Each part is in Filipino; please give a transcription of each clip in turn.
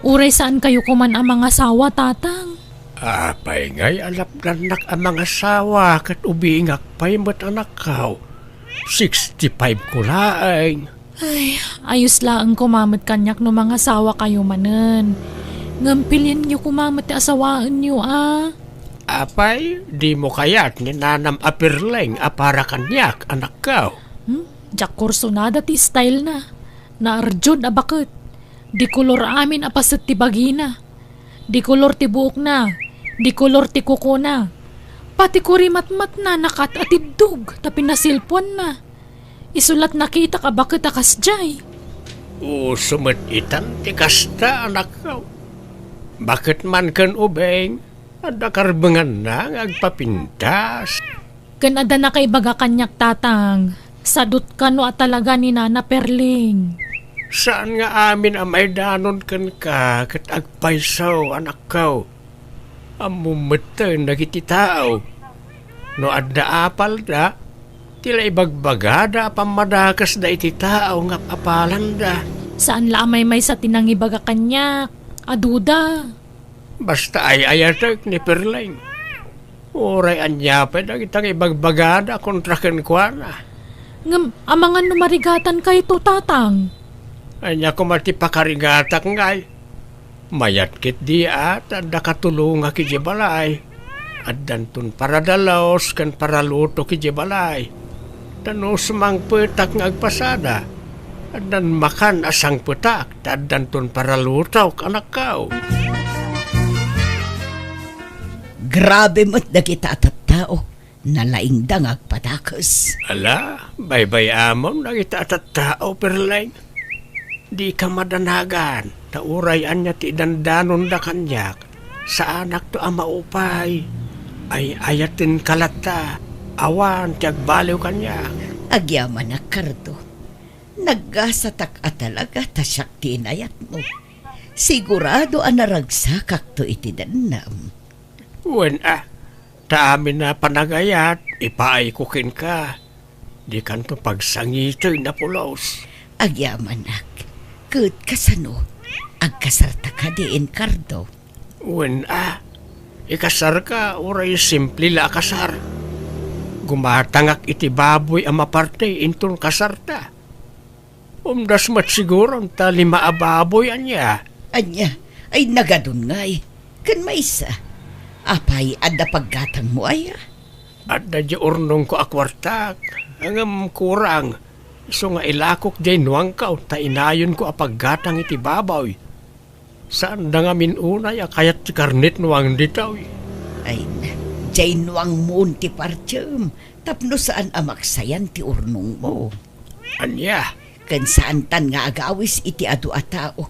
Uray saan kayo kuman ang mga sawa, tatang? Apay ngay alap nanak ang mga sawa kat ubingak pa'y mat anak kao. 65 ko laeng. Ay, ayos laang kumamat kanyak no mga sawa kayo manen. Ngampilin niyo kumamat asawaan niyo Apay, di mo kayat ni nanam apirleng apara kanyak anak kao. Jak kurso na dati style na. Naarjun bakit? Di kolor amin apasit ti bagina. Di kolor ti buok na. Di kolor ti kuko na. Pati kurimat-mat na nakat at idug tapi nasilpon na. Isulat nakita ka bakit akas jay? Sumat itan ti kasta anak kao. Bakit man kan ubeng? Ada karbengan na agpapintas. Ganada na kay baga kanyak tatang. Sadot ka no at talaga ni Nana Perling. Saan nga amin ang may danon kan ka kat agpaysaw anak kao? Amumatan na kiti tao. No adda apal da, tila ibagbagada pamadakas da iti tao nga apalan da. Saan lamay may sa tinangibaga kanyak? Aduda. Basta ay ayatek ni Perling. Oray anyapay da kitang ibagbagada kontra kenkwana. Amangan numarigatan kay to tatang. Anya ko matipakarigatak ngay. Mayat kit di at adda katulong ki balay. At dantun para dalaos kan para luto ki balay. Tanos mang petak ng agpasada. At dan makan asang petak. At dantun para lutaw anak kao. Grabe mo't na kita at tao. Nalaing dangag patakas. Ala, baybay amon na kita at tao Perling. Di ka madanagan. Taurayan niya ti dandanon da kanyak. Sa anak to ang maupay. Ay ayatin kalata. Awan tiyag baliw kanyak. Agyaman na kardo. Naggasatak at talaga tasyak tinayat mo. Sigurado ang naragsakak to iti danam. Wen taamin na panagayat, ipaay kukin ka. Di kanto pagsangitoy na pulos. Agyamanak, kud kasano, agkasarta ka diin kardo. Wen ikasar ka, oray simple la kasar. Gumatangak iti baboy ang maparte intong kasarta. Umdas mat siguro ta 5 baboy anya. Anya, ay nagadun ngay. Kan maisa, apay adda paggatang mo ay. Adda di urnong ko akwartak. Angam kurang. So nga ilakok di nuwang ka ta inayon ko apaggatang iti baboy. Saan da nga minunay kayat ti karnit nuwang ditaw. Ay na, jay nuang moon ti partyam. Tapno saan amaksayan ti urnong mo. Anya? Kan saan tan nga agawis iti adu atao.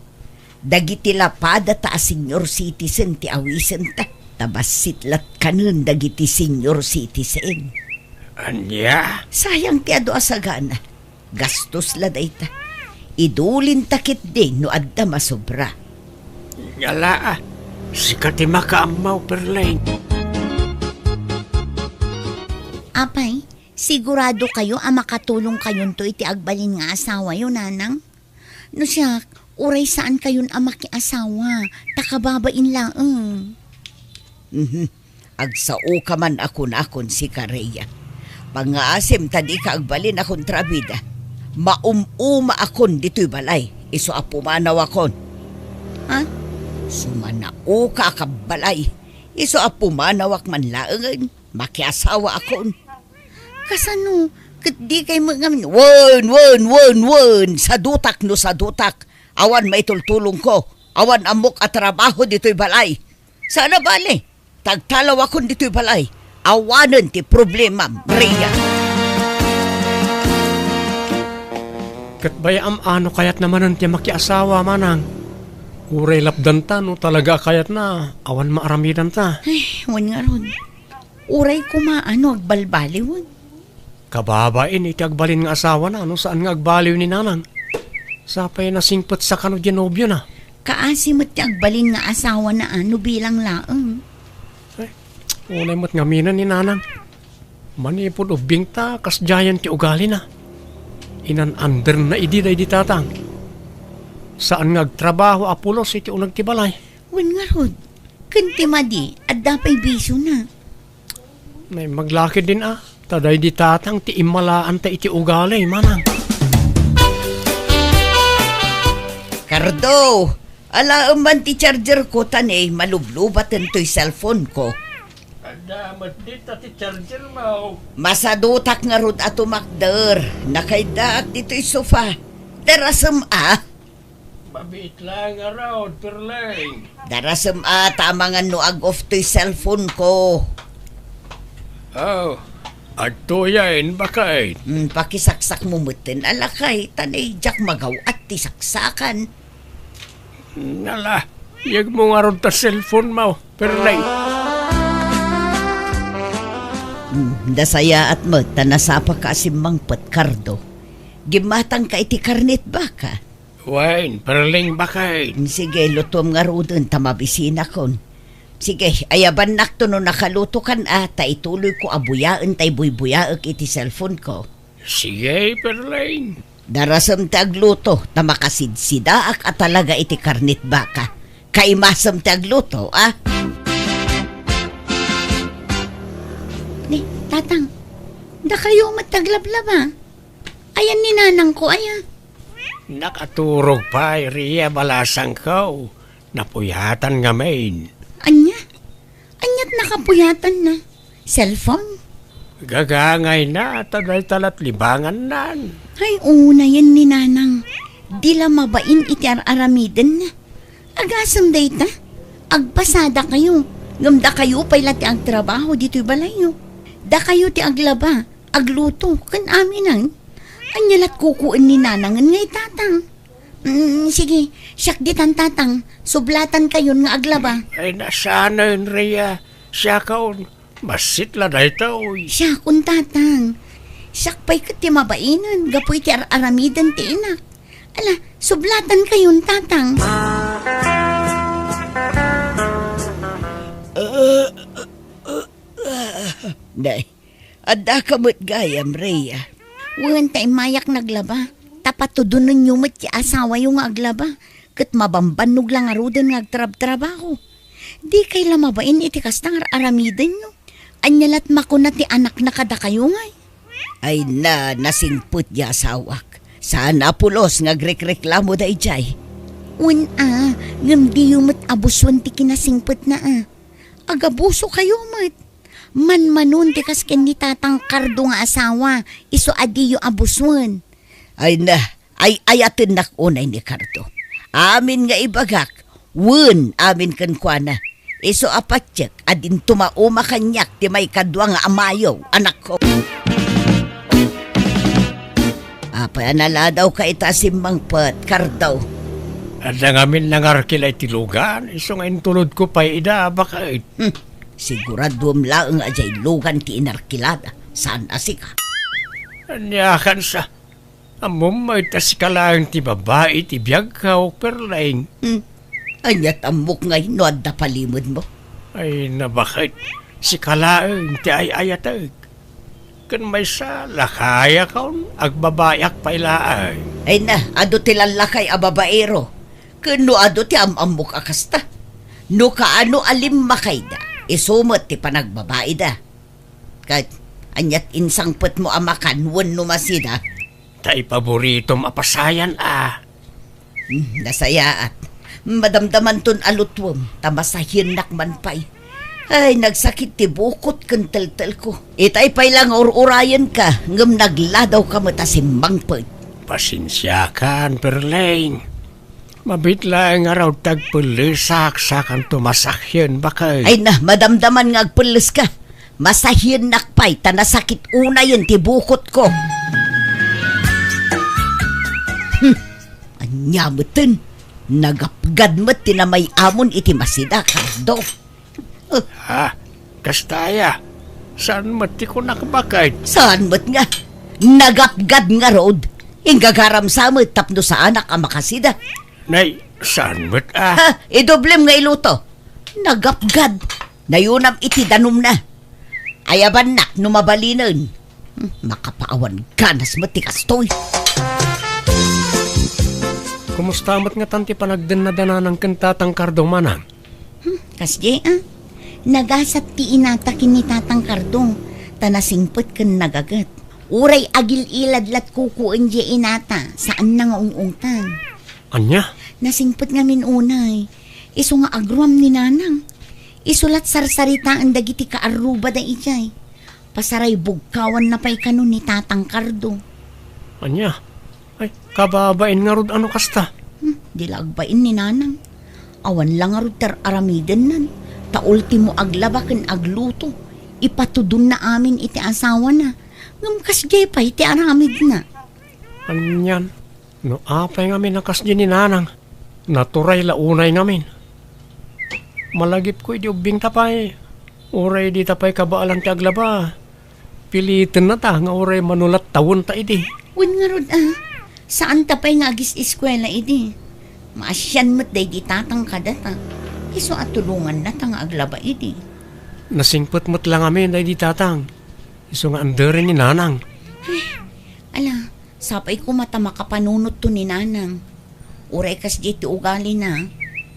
Dagiti lapada ta senior citizen ti awisen ta. Tabas sitlat kanon dagiti senior citizen. Anya? Sayang ti adu asagana. Gastos la dayta. Idulin takit din no adda masobra. Ngala sikat ti makaamaw Perling. Apay, sigurado kayo ang makatulong kayon to iti agbalin nga asawa yun, nanang? No siya, uray saan kayon ang makiasawa? Takababain lang. Agsao ka man ako na akon si Kareya. Pangaasim tadi ka agbalin akon trabida. Maumuma akon dito'y balay. Iso apumanaw akon. Ha? Sumanao ka kabalay. Iso apumanaw ak man laangan. Makiasawa akon. Kasano? Di kay mga... Wen! Sadutak no sadutak. Awan maitultulong ko. Awan amok at trabaho dito'y balay. Sana bale? Tagtalaw akon dito'y balay. Awanan ti problema, Maria. Katbaya ano kayat naman ti makiasawa manang. Uray lapdan ta no talaga kayat na. Awan maaramidan ta. Ay, wan nga ron. Uray kumaano, agbalbaliwan. Kababain iti agbalin nga asawa na. No saan nga agbaliw ni nanang. Sapay na singpot sa kano dinobyo na. Kaasimot ti agbalin nga asawa na ano bilang laang. Unay mo't ngaminan ni nanang. Manipod ubing ta, kas giant ti ugali na. Inan under na idi tatang. Saan ngagtrabaho Apulos iti unag ti balay? Wen nga rod, kanti madi, at dapay biso na. May maglaki din Taday di tatang ti imalaan ta iti ugalay manang. Cardo, alaam man ti charger ko tanay, malublubatan to'y cellphone ko. Adamat di ti charger mo. Masadutak nga rod ato makder, nakaidaak dito'y sofa. Darasam Mabit lang araw, Perleng. Darasam tama nga nuag off to'y cellphone ko. Oh, at tuyain bakay. Pakisaksak mo mutin, alakay, tanay jak magaw at tisaksakan. Nala, yag mo nga ron ta cellphone mo, Perleng. Dasaya at mo, tanasapa ka asimang Cardo. Gimatang ka iti karnit baka. Wain, Perleng bakay. Sige, lutom nga rodon, tamabisina kon. Sige, ayaban nakto no nakaluto kan ta ituloy ko abuyaan tay buybuyaak iti cellphone ko. Sige, Perleng. Darasam tagluto, tamakasidsidaak at talaga iti karnit baka. Kaimasam tagluto, Ni, tatang, da kayo mataglablaba. Ayan ni nanang ko, ayan. Nakaturog pa, Ria, balasang ko. Napuyatan nga main. Anya? Anya't nakapuyatan na. Cellphone? Gagangay na, taday talat libangan nan. Ay, una yan ni nanang. Dila mabain iti aramiden na. Agasam dayta. Agpasada kayo. Ngamda kayo pa'y lati ang trabaho dito'y balayo. Da kayo ti aglaba. Agluto. Kan aminan. Anyalat kukuin ni nanangan ngay tatang. Sige, siyak ditan tatang. Sublatan kayon nga aglaba. Ay, nasana yun, Ria. Siya kaon. Masit la dahi taoy. Siya kun tatang. Siyak pa'y kati mabainan. Gapoy ti aramidan ti inak. Ala, sublatan kayon tatang. Day, adda kamot gayam, Rhea. Wan tay mayak naglaba. Tapat to dun ninyo mat ti asawa yung aglaba. Kat mabambanog lang arudan nga agtrab-trabaho. Di kay lamabain iti kastang aramidan nyo. Anyalat makuna ti anak na kada kayo ngay. Ay nasingput ya asawak. Saan Apulos nga grek-reklamo da ijay. Wan ngam di yung mat abuswan ti kinasingput na Agabuso kayo mat. Man-manon ti kasken ni tatang Cardo nga asawa. Iso adi yung abuswan. Ay ayatin nakunay ni Cardo. Amin nga ibagak, wun amin kan kuana. Iso apatyak, adin tumauma kanyak ti may kadwa nga amayaw, anak ko. Apa nala daw ka itasimbang pat, Cardo. At ang amin nangarkilay tilugan, iso nga intulod ko pa'y ida, bakit? Sigurado lang nga jay lugan ti inarkilada. Saan asika? Anyakan sa, amumay tas ka lang ti babae ti biyag ka o Perleng. Anyat amok ngay no adda palimod mo. Ay, nabakit, si kalaang ti ay-ayatag. Kan may sa lakaya kaon, agbabayak pa ilaay. Ay na, ado ti lalakay a babaero. Kano ado ti amamok akasta. No kaano alim makayda, isumot ti panagbabae da. Kahit anyat insangpet mo amakan, wan numasida. Tay paborito mapasayan Nasayaat. Madamdaman ton alutwom, tamasahin nakman pa'y. Ay, nagsakit ti bukot kan tel-tel ko. Itay pa'y lang urayan ka, ngam nagladaw ka matasimbang pa'y. Pasensya kan, Perleng. Mabitla nga raw tagpulisak sa kan tumasakyan bakay. Ay na, madamdaman nga agpulis ka. Masahin nakpay, tanasakit una yun ti bukot ko. Anyamutin. Nagapgad mo tinamay amon iti masida, Cardo. Kastaya, saan mati ko nakabakay? Saan mo't nga? Nagapgad nga road. Ingagaram sa mo tapno sa anak ang makasida. Nay, saan mat Idoblem nga iluto. Nagapgad. Nayunam iti danum na. Ayaban nak numabalinan. Makapaawan ganas mati kastoy. Kumusta mat nga tanti panagdanadana ng kantatang kardo manang? Kasdi nagasat ti inatakin ni Tatang Kardong, tanasingpet ken nagagat. Uray agil iladlat kukuan di inata, saan na nga ungungtan. Anya? Nasingpet nga minunay, iso nga agruam ni nanang. Isulat sarsaritaan dagiti kaaruba da ijay. Pasaray bugkawan na pa'y kanon ni Tatang Kardo. Anya? Ay, kababain nga rod ano kasta? Dilagbain ni nanang. Awan lang nga rod aramiden nan. Ta ultimo aglabaken agluto. Ipatudun na amin iti asawa na. Ngamkas jay pa iti aramid na. Anyan? No apay ngamin nakas di ni nanang. Naturay launay ngamin. Malagip ko iti ubing tapay. Uray di tapay kabaalan ti aglaba. Pilitin na ta nga uray manulat tawon ta iti. Wen nga rod saan tapay nga agis eskwela iti? Maasyan mo't day di Tatang kadata. Iso at tulungan na ta nga aglaba iti. Nasingpot mo't lang amin ay di tatang. Iso nga anderin ni nanang. Ala, sapay ko mata makapanunot to ni nanang. Uray kas di ti ugali na.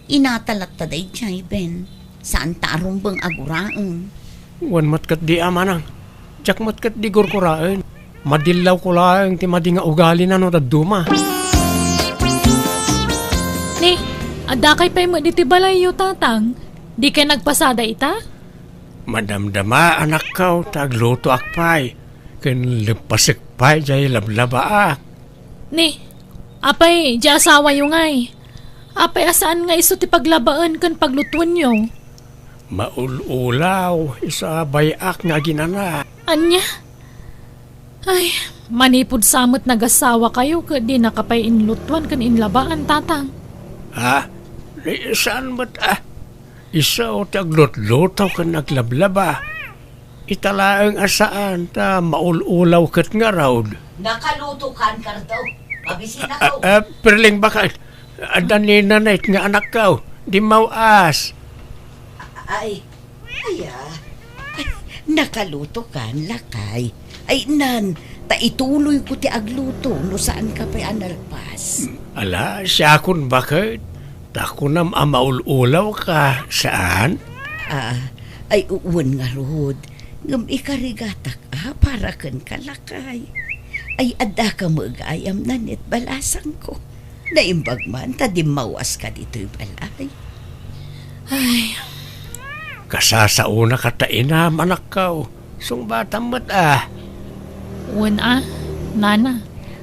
Inatalat ta day chay ben. Saan ta arumbang aguraan? Wan matkat di amanang. Diyak matkat di gurkuraan. Madilaw ko lang ti madi nga ugali na no daduma. Ni, adakay pa'y mo diti balayo, Tatang. Di kay nagpasada ita? Madamdama anak kaw tagluto akpay. Ken lepasik pay jay lablaba ak. Ni, apay, di asawa yung ngay. Apay asaan nga iso ti paglabaan kan paglutuan nyo? Maululaw isa bayak nga ginana. Anya? Ay, manipod samot nagasawa kayo ka di nakapay inlutuan kan inlabaan, Tatang. Ha? Saan ba't isa o taglot-lotaw ka naglablaba. Italaang asaan ta maululaw kat nga raod. Nakaluto kan, Kardo. Pabisin ako. Perling baka adanina na nga anak kaw. Di mawas. Ay, nakaluto kan, lakay. Ay, nan, taituloy ko ti agluto no saan ka pa'y analpas. Ala, siya kun bakit? Takunam amaululaw ka. Saan? Ay, uwan nga rod. Ngam ikarigatak para kan kalakay. Ay, adda ka mag-ayam na net balasang ko. Naimbag man, tadimawas ka dito'y balay. Ay, Kasasauna ka tainam anak kaw. Sung batang mat wan nana.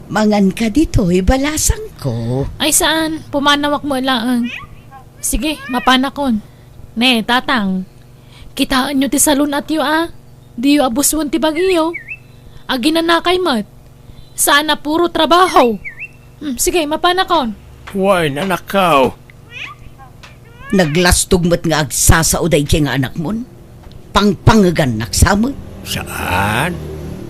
Mangan ka dito'y balasang ko. Ay saan? Pumanawak mo lang. Sige, mapanakon. Ne, Tatang. Kitaan nyo ti salon at yu Di yu abuswan ti bagiyo. Aginanakay mat. Saan na puro trabaho. Sige, mapanakon. Huwag anak kaw. Naglastog mo't nga agsasauday kaya nga anak mon. Pangpangagan naksamot. Saan?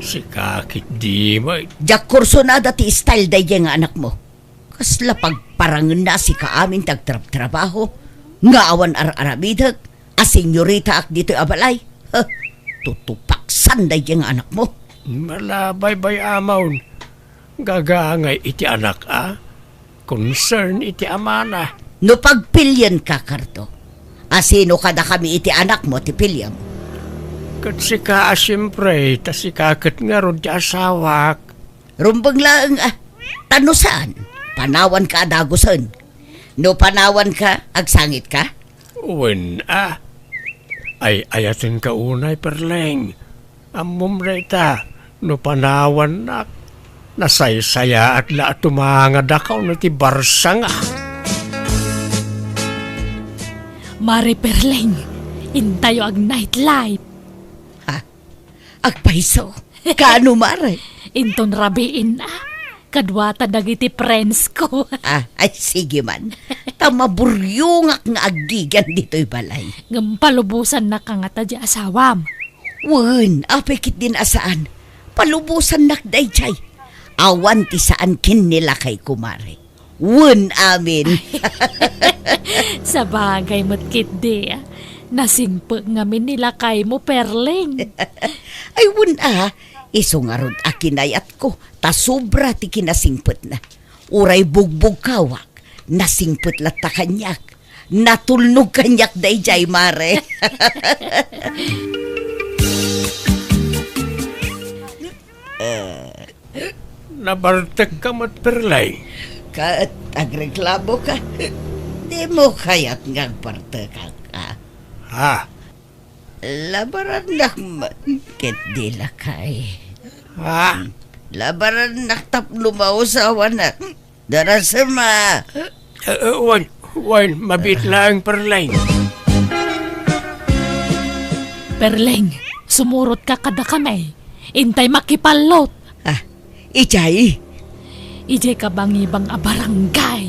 Si kakit di mo. Diyak kurso na dati style day kaya nga anak mo. Kasla pagparangan na si kaamin tagtrabaho. Nga awan ar-aramidag. A senyorita ak dito'y abalay. Tutupaksan day kaya nga anak mo. Malabay-bay amawn. Gagangay iti anak Concern iti amana. No pagpilyan ka, Kardo. Asino kada kami iti anak mo, ti pilyam. Kat si ka siyempre, ta si kakit nga ron di asawak. Rumbang lang, tanusaan. Panawan ka adagusan. No panawan ka, agsangit ka. Uwin Ay ayatin ka unay perleng. Amom reta, no panawan nak. Nasaysaya at la tumangad akaw na ti barsa nga. Mari Perleng, intayo ag nightlife. Agpaiso, kaano mare? Inton rabiin kadwata dagiti friends ko. Ay sige man. Tamaburyungak nga agigan dito'y balay. Ngampalubusan na ka nga ta di asawam. Wan, apikit din asaan. Palubusan nakday chay. Awan ti saan kin nila kay kumare. Wan amin. Sa bagay mo't kitdi nasingpag ngamin nila kay mo Perleng. Ay wan iso nga rod akinayat ko. Ta sobra ti kinasingpet na. Uray bugbog kawak. nasingput lata kanyak. Natulnog kanyak dayjay, mare. Nabartek ka mat perlay. Kaat agreklamo ka. Di mo kaya't ngagparte ka. Ha? Labaran nak ket dila kay. Ha? Labaran nak tapno mausawan na. Darasama. Wan, mabit lang perlay. Perleng, sumurot ka kada kamay. Intay makipalot. Ijay. Ije ka bang ibang abarangay.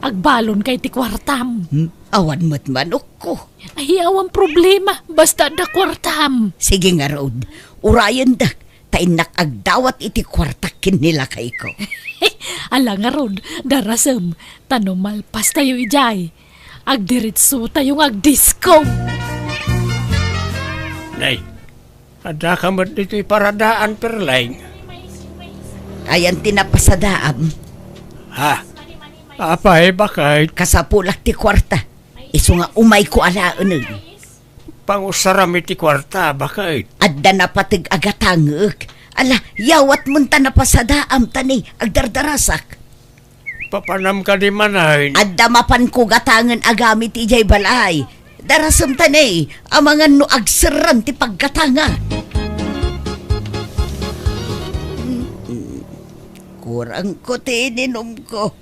Agbalon kay ti kwartam. Awan mo't manok ko. Ay, awang problema. Basta da kwartam. Sige nga, Rod. Urayan dak. Tainak agdawat iti kwartakin nila kay ko. Ala nga rod, darasem. Tanumalpas tayo ijay. Agdiritso tayong agdisco. Nay, ada ka mat dito'y paradaan perlay. Ayan tinapasadaam. Ha? Apay bakay Kasapulak ti kwarta. Iso nga umay ko alaan. pangusaram iti kwarta bakay. Adda na patig agatangek. Ala, yawat munta na pasadaam tani agdardarasak. Papanam ka di manahin. Adda mapan ko gatangan agamit ijay balay. Darasam tani, amangan no agseran ti paggatanga. Kurang ko tininom ko.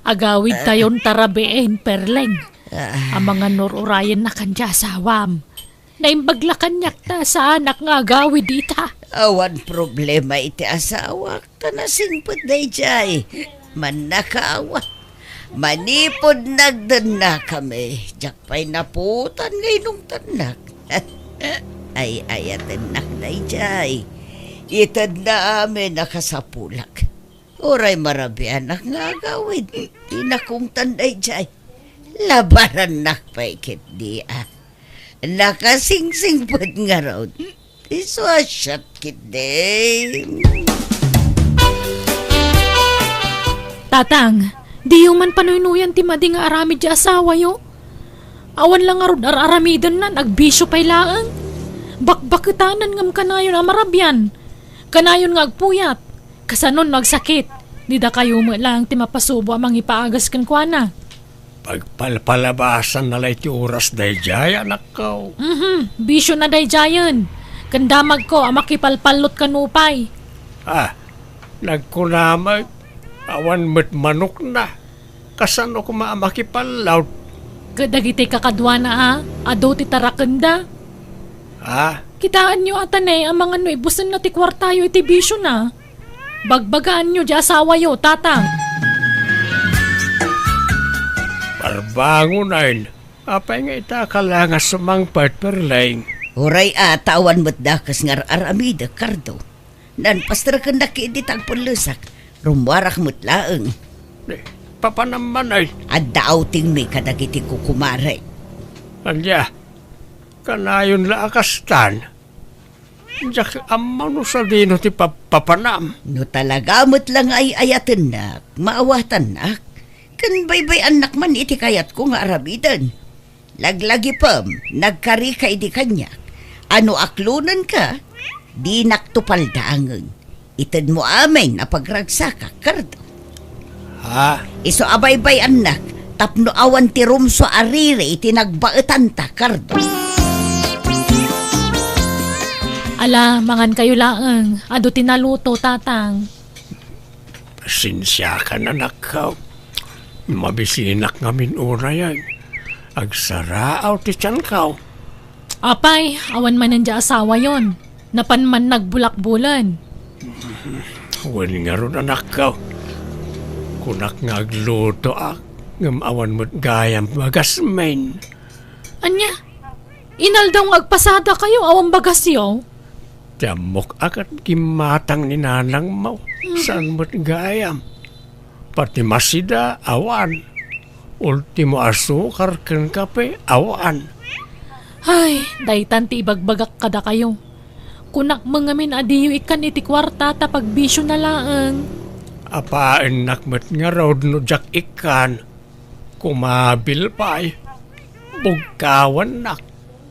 Agawid tayon tarabeen, perleng. Ang mga nururayan na kanya sawam. Naimbaglakan ta sa anak nga agawid dita. Awan problema iti asawak. Tanasingpot na ijay. Man nakaawa. Manipod nagdan na kami. Jakpay naputan ngayon tanak. Ay ayatan na ijay. Itad na amin nakasapulak. Oray marabi anak nga agawid. Inakong tanday jay. Labaran nakpaikit di Nakasingsing pod nga raw. Iswasyat kit di. Tatang, di yung man panuynuyan ti madi nga aramid di asawa yo. Awan lang arod aramidan na, nagbisyo pay laang. Bakbakitanan ngam kanayon amarabyan. Kanayon nga agpuyat. Kasanon nagsakit. Di da kayo mo lang ti mapasubo amang ipaagas kan kuana. Pagpalpalabasan na iti oras day jay anak ko. Bisyo na day jayan. Kandamag ko amakipalpalot kanupay. Nagkunamay. Awan met manok na. Kasano ko maamakipalaw. Kadagiti kakadwa na ado ti tarakanda. Kitaan nyo atanay ang mga ibusan na ti kwartayo iti bisyo na. Bagbagaan nyo di asawa yo, tatang. Parbangunain. Apay nga itakalangas sumangpat perlaing. Oray tawan mo't dakas nga aramida kardo. Nan pastrakan na kiititang panlusak. Rumwarak mo't laeng. Papanaman ay. Adda outing may kadagiti kukumare. Anya, kanayon laakastan. Diyak amano sa dino ti papanam. No talaga mo't lang ay ayaten na, maawatan na. Kan baybay anak man iti kayat ko nga arabidan. Laglagi pam, nagkari ka iti kanya. Ano aklunan ka? Di naktupaldaangan. Itad mo amin na pagragsaka, kardo. Iso abaybay anak, tapno awan ti rumso arire iti nagbaetan ta, kardo. Ala, mangan kayo laang. Ado tinaluto, tatang. Pasensya ka na nakaw. Mabisinak ngamin una yan. Agsaraaw ti tiyan kaw. Apay, awan man nandiya asawa yon. Napan man nagbulak-bulan. Wan nga ron anak kaw. Kunak nga agluto ngam awan mo't gayam bagasmen. Anya, inal daw agpasada kayo awang bagasyo. Tiamok akat kimatang ni nanang mo. Saan mo't gayam? Pati masida, awan. Ultimo asukar ken kape, awan. Ay, daytan ti ibagbagak kada kayo. Kunak mangamin adiyo ikan iti kwarta tapagbisyo na laang. Apaan nakmet nga road no jak ikan. Kumabil pa'y. Bugkawan nak.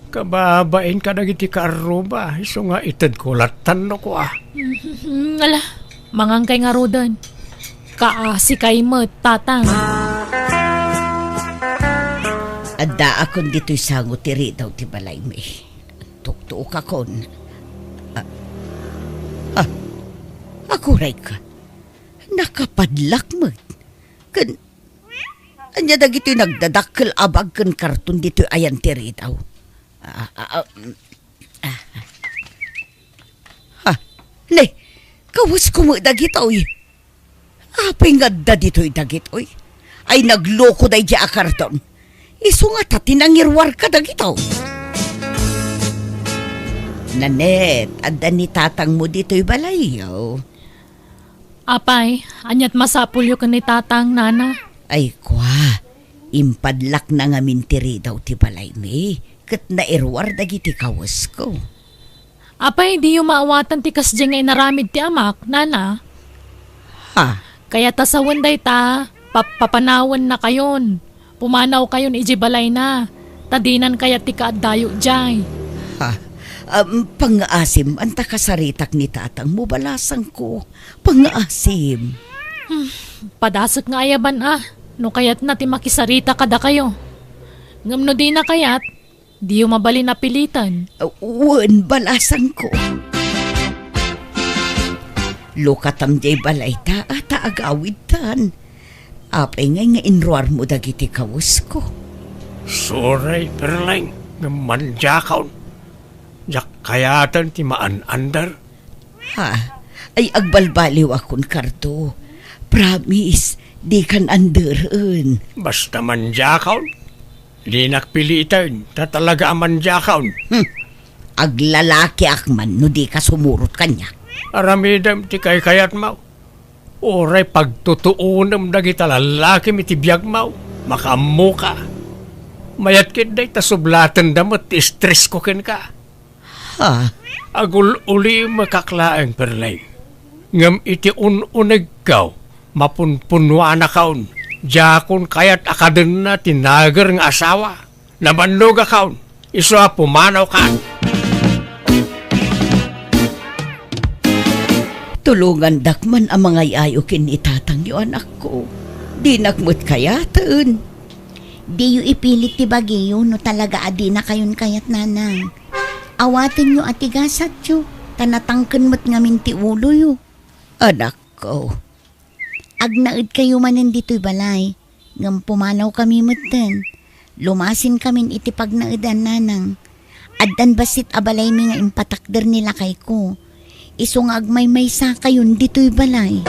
Kababain ka nagiti karo ba? Iso nga itad kulatan no ko ah. Ala, mangangkay nga rodan. Kaasi kay mo, tatang. Adda akon dito'y sangot tiri daw ti balay may. Tuktuok akon. Akuray ka. Nakapadlak mo. Anya dagito'y nagdadakkel abag kan karton dito'y ayan tiri daw. Ne, kawas ko mo dagito'y. Apay nga da dito'y dagito'y. Ay nagloko day di akarton. Iso nga tatinangirwar ka dagitaw. Nanet, adda ni tatang mo dito'y balayaw. Apay, anyat masapulyo ka ni tatang, nana. Ay kwa, impadlak na nga mintiri daw ti balay mi. Kat nairwar dagiti kawas ko. Apay, di yung maawatan ti kasdya nga inaramid ti amak, nana. Ha? Kaya tasawan day ta, papanawan na kayon. Pumanaw kayon ijibalay na. Tadinan kaya ti kaadayo jay. Ha? Pangaasim, anta kasaritak ni tatang mo balasang ko. Pangaasim. Padasok nga ayaban no kayat na ti makisarita kada kayo. Ngam no di na kayat, di yung mabali na pilitan. Uwan balasang ko. Lukatam jay balay ta at agawid tan. Apay nga inruar mo dagiti kawas ko. Suray perleng. Nga manjakaon. Jak kayatan ti maan-andar. Ha? Ay agbalbaliw akon karto. Promise, di kan anderen. Basta manjakaon. Di nakpilitan. Tatalaga ang manjakaon. Aglalaki akman no di ka sumurot kanya. Aramidam ti kayat mau. Oray pagtutuunam dagita lalaki mi ti biyag mau. Makamu ka. Mayat kid day tasublatan damot ti stress ko ken ka. Ha? Agul uli makaklaang perlay. Ngam iti ununag kaw. Mapunpunwa na kaon. Jakon kayat akaden na tinagar ng asawa. Nabanlog akaon. Iso pumanaw ka. Tulungan dakman ang mga iayo kinitatang yo anak ko. Di nakmut kayatan. Di yu ipilit ti bagiyo no talaga adi na kayon kayat nanang. Awatin nyo at igasat yu. Tanatangken mo't ngamin ti ulo yu. Anak ko. Agnaid kayo manin dito'y balay. Ngam pumanaw kami mutten. Lumasin kamin iti pagnaidan nanang. Addan basit abalay mi nga impatakder nila kay ko. Iso nga agmay sa kayon dito'y balay.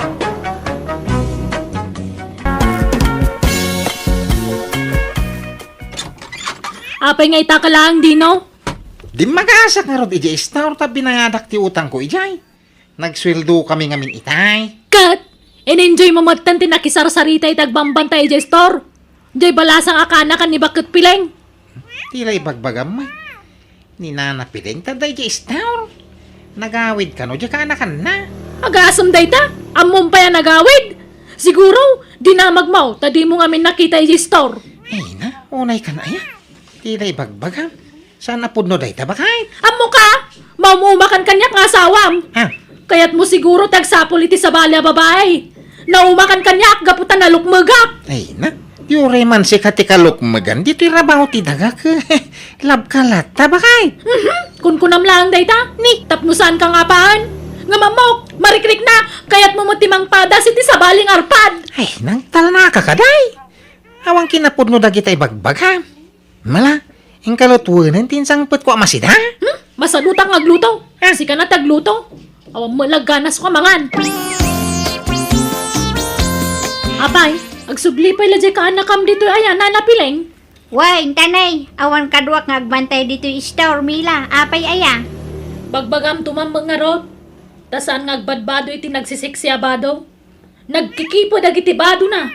Apay nga itakalang, Dino. Di mag-asa nga rod ijay star ta binangadak ti utang ko ijay. Nagsweldo kami ngamin itay. Kat, in-enjoy mo matan tinakisar-sarita itagbambantay jay store. Jay balasang akana kan ni bakit pileng. Tila ibagbagam mo. Ni nana piling ta day ijay star. Nagawid ka no, di ka anakan na. Agasam day ta, amon pa yan nagawid. Siguro, di na magmaw, tadi mo ngamin nakita jay store. Eh na, unay ka na ya. Tila ibagbagam. Sana pudno day ta bakay. Amo ka, maumumakan kanya ng asawam. Ha? Kaya't mo siguro tagsapol iti sa balya babae. Naumakan kanya, gaputan na lukmagak. Ay na, yure man si katikalok magan. Dito'y rabaw ti dagak. Lab ka lata bakay. Kunkunam lang day ta, ni, tapnusan ka nga paan. Nga mamok, marikrik na, kaya't mumutimang padas iti sa baling arpad. Ay, nang talana ka kaday. Awang kinapudno dagita ibagbag ha. Mala, ang kalutwanan tinsang put ko amasida. Masalutang agluto, si ka na tagluto. Awang malaganas ko mangan. Apay, agsublipay lajay ka anakam dito ayan, nanapileng. Way, tanay, awan kadwak nga agbantay dito store mila, apay aya. Bagbagam tumambang nga rot. Tasaan nga agbadbado iti nagsisiksiyabado. Nagkikipo dagiti bado na.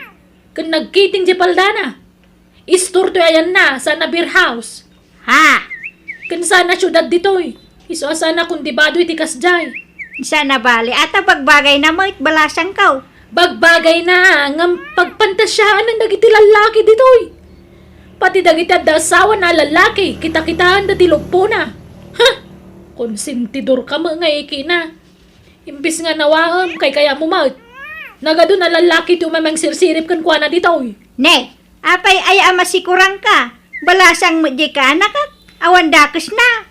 Kan nagkiting di paldana. Istor to ayan na sa beer house. Ha, Kan sana syudad ditoy. Iso sana kung di bado iti kasjay. sana bali, ata pagbagay na mo it balasang kaw. Bagbagay na, ngam pagpantasyaan ng dagiti lalaki ditoy. Pati dagiti adda asawa na lalaki, kita-kitaan da tilugpo na. Ha? Konsentidor ka mo nga iki na. Imbis nga nawaam, kay kaya mo maut. Nagado na lalaki ti umamang sirsirip kan kuana ditoy. Ne, apay ay masikurang ka. Balasang mo di ka anak awan dakes na.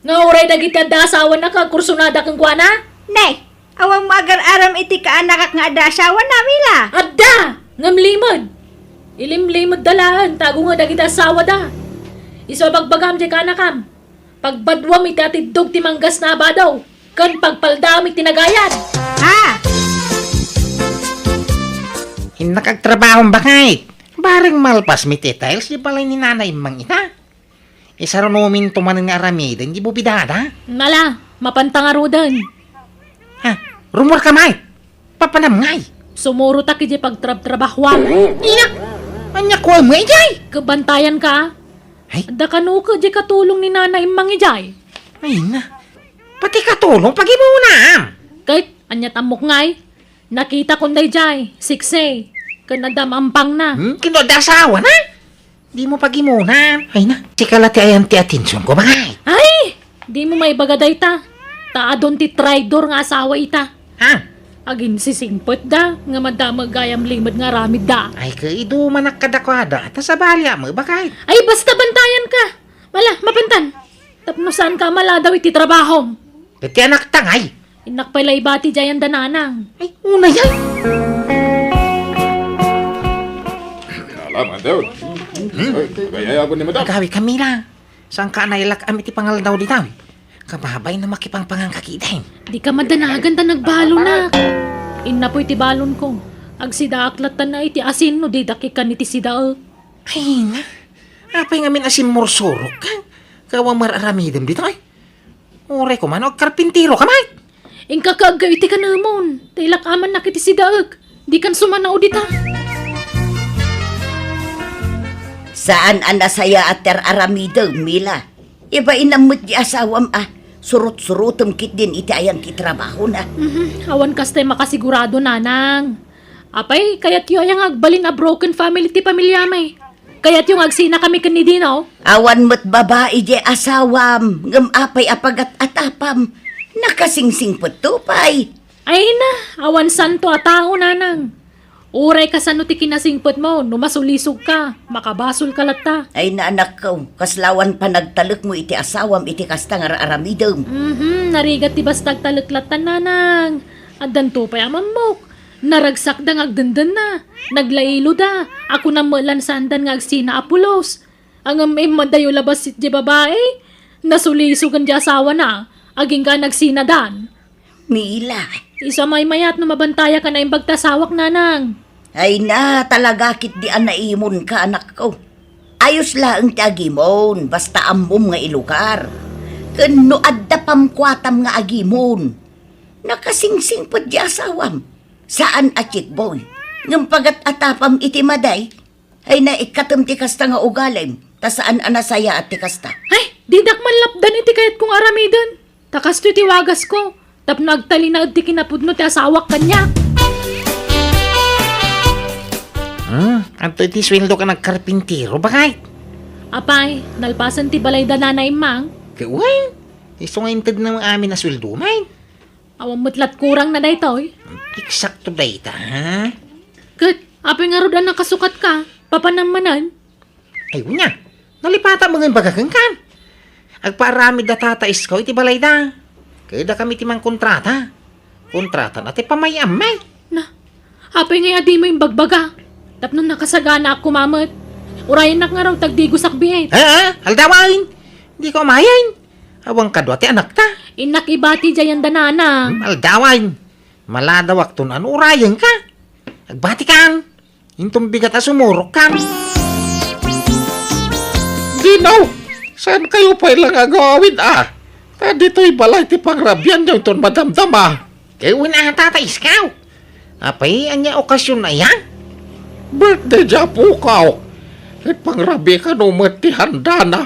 Nga uray dagiti adda asawa na ka, kursunada kan kuana? Ne, awan mo agar-aram iti ka anak nga ada asawa na Mila. Adda! Ngam limod! Ilimlimod dalaan, tago nga dagiti asawa da. Iso bagbagam di ka anakam. Pagbadwam iti atidog ti manggas na abadaw. Kan pagpaldam iti nagayan. Ha? Nakagtrabaho ba kahit? Bareng malpas mi titels, di balay ni nanay mang ita. Isa ron umin tumanan nga aramid, hindi bubidada. Mala, mapantangarudan. Ha? Rumor ka may? Papanam ngay. Sumuro ta kiti pagtrab-trabahwang. Inak! Anya ko mo ijay! Kabantayan ka. Ay, Adda kanuka di katulong ni nanay mangijay. ay na. Pati katulong pag imuna. Kahit anyat amok ngay. Nakita ko day jay, sikse. Kanadam ampang na. Kinod asawa na. Di mo pag imuna. Ay na. Sikala ti ayan ti atensyon ko bagay. Ay! Di mo may bagaday ta. Taadon ti traidor nga asawa ita. Ha? Agin sisingpot da. Nga madama gayam limad nga ramid da. Ay kaido manak kadakwada. At sa balya mo bagay. Ay basta bantayan ka. Mala, mapantan. Tapno saan ka maladaw iti trabaho. Pati anak tangay. Inak pala ibati jayan dananang. Ay, una yan. Alaman daw. Kaya ako ni madam. Agawi kami na. Saan ka nailak amit ipangal daw ditaw. Kababay na makipang pangangkakitain. Di ka madanagan ta nagbalo na. Inna po iti balon ko. Agsidaaklat na iti asin no di dakikan iti sidaal. Ay na. Apay ngamin asin morsurok ka. Kawang mararamidam dito ay. Ure ko man o karpintiro ka may. Ingka kaagay iti ka namon. Tailak aman nakiti sidaag. Di kan sumanao dita. Saan ang nasaya at aramidang, Mila? Iba inamot di asawam surut-surutum kit din iti ayang kitrabaho na. Awan kastay makasigurado nanang. Apay, kayat yung ayang agbalin a broken family ti pamilya may. Kayat yung agsina kami kanidinaw. Awan mo't babae di asawam, ngam apay apagat atapam. Nakasingsing putupay. Ay na, awan santo a tao nanang. Uray ka sa ti kinasingpot mo, numasulisog ka, makabasol ka lata. Ay na anak ko, kaslawan pa nagtalok mo iti asawam iti kastang aramidam. Narigat ti bastag taluklatan nanang. Addan to pa yaman mo. Naragsak da ngagdandan na. Naglailo da. Ako na malan sandan nga agsina apulos. Ang madayo labas di babae. Nasulisugan di asawa na. Aging ka nagsinadan. Mila, Isa may mayat na mabantaya ka na yung bagtasawak nanang. ay na talaga kit di anaimon ka anak ko. Ayos lang ti agimon, basta ammom nga ilugar. Kano adda pamkwatam nga agimon. Nakasingsing po di asawam. Saan achik boy? Ngam pagat atapam iti maday, ay na ikatum ti kasta nga ugalim. Ta saan anasaya at ti kasta. Ay, didak man lapdan iti kayat kong aramidan. Takas to iti wagas ko. Tap nagtali na iti kinapudno ti asawak kanya. Anto iti sweldo ka nagkarpintiro bagay. Apay, nalpasan ti balay da nanay mang. Kaway. Iso nga intad na amin na sweldo may. Awang mutlat kurang na daytoy. Eksakto dayta, ha? Kat, apay nga rodan nakasukat ka. Papanamanan. Ay, unya. Nalipata mga bagakang kan. Agparami da tatais ko iti balay da. Kaya da kami timang kontrata. Kontrata na ti pamayam, may. Na, apay nga adi mo yung bagbaga. Tapno nakasagana ako mamot. Urayan na nga raw tagdigo sakbihet. Ha? Aldawain. Hindi ko mayain. Awang kadwa ti anak ta. Inak ibati jayan danana. Aldawain. Maladawak to na urayan ka. Agbati kan. Intong bigat asumurok kan. Dinaw! Saan kayo pa ilang agawin dito'y balay ti pangrabyan nyo itong madamdama. Kaya wina tatais ka. Apay, anya okasyon na yan? Birthday dya po ka. At pangrabi ka numat ti handa na.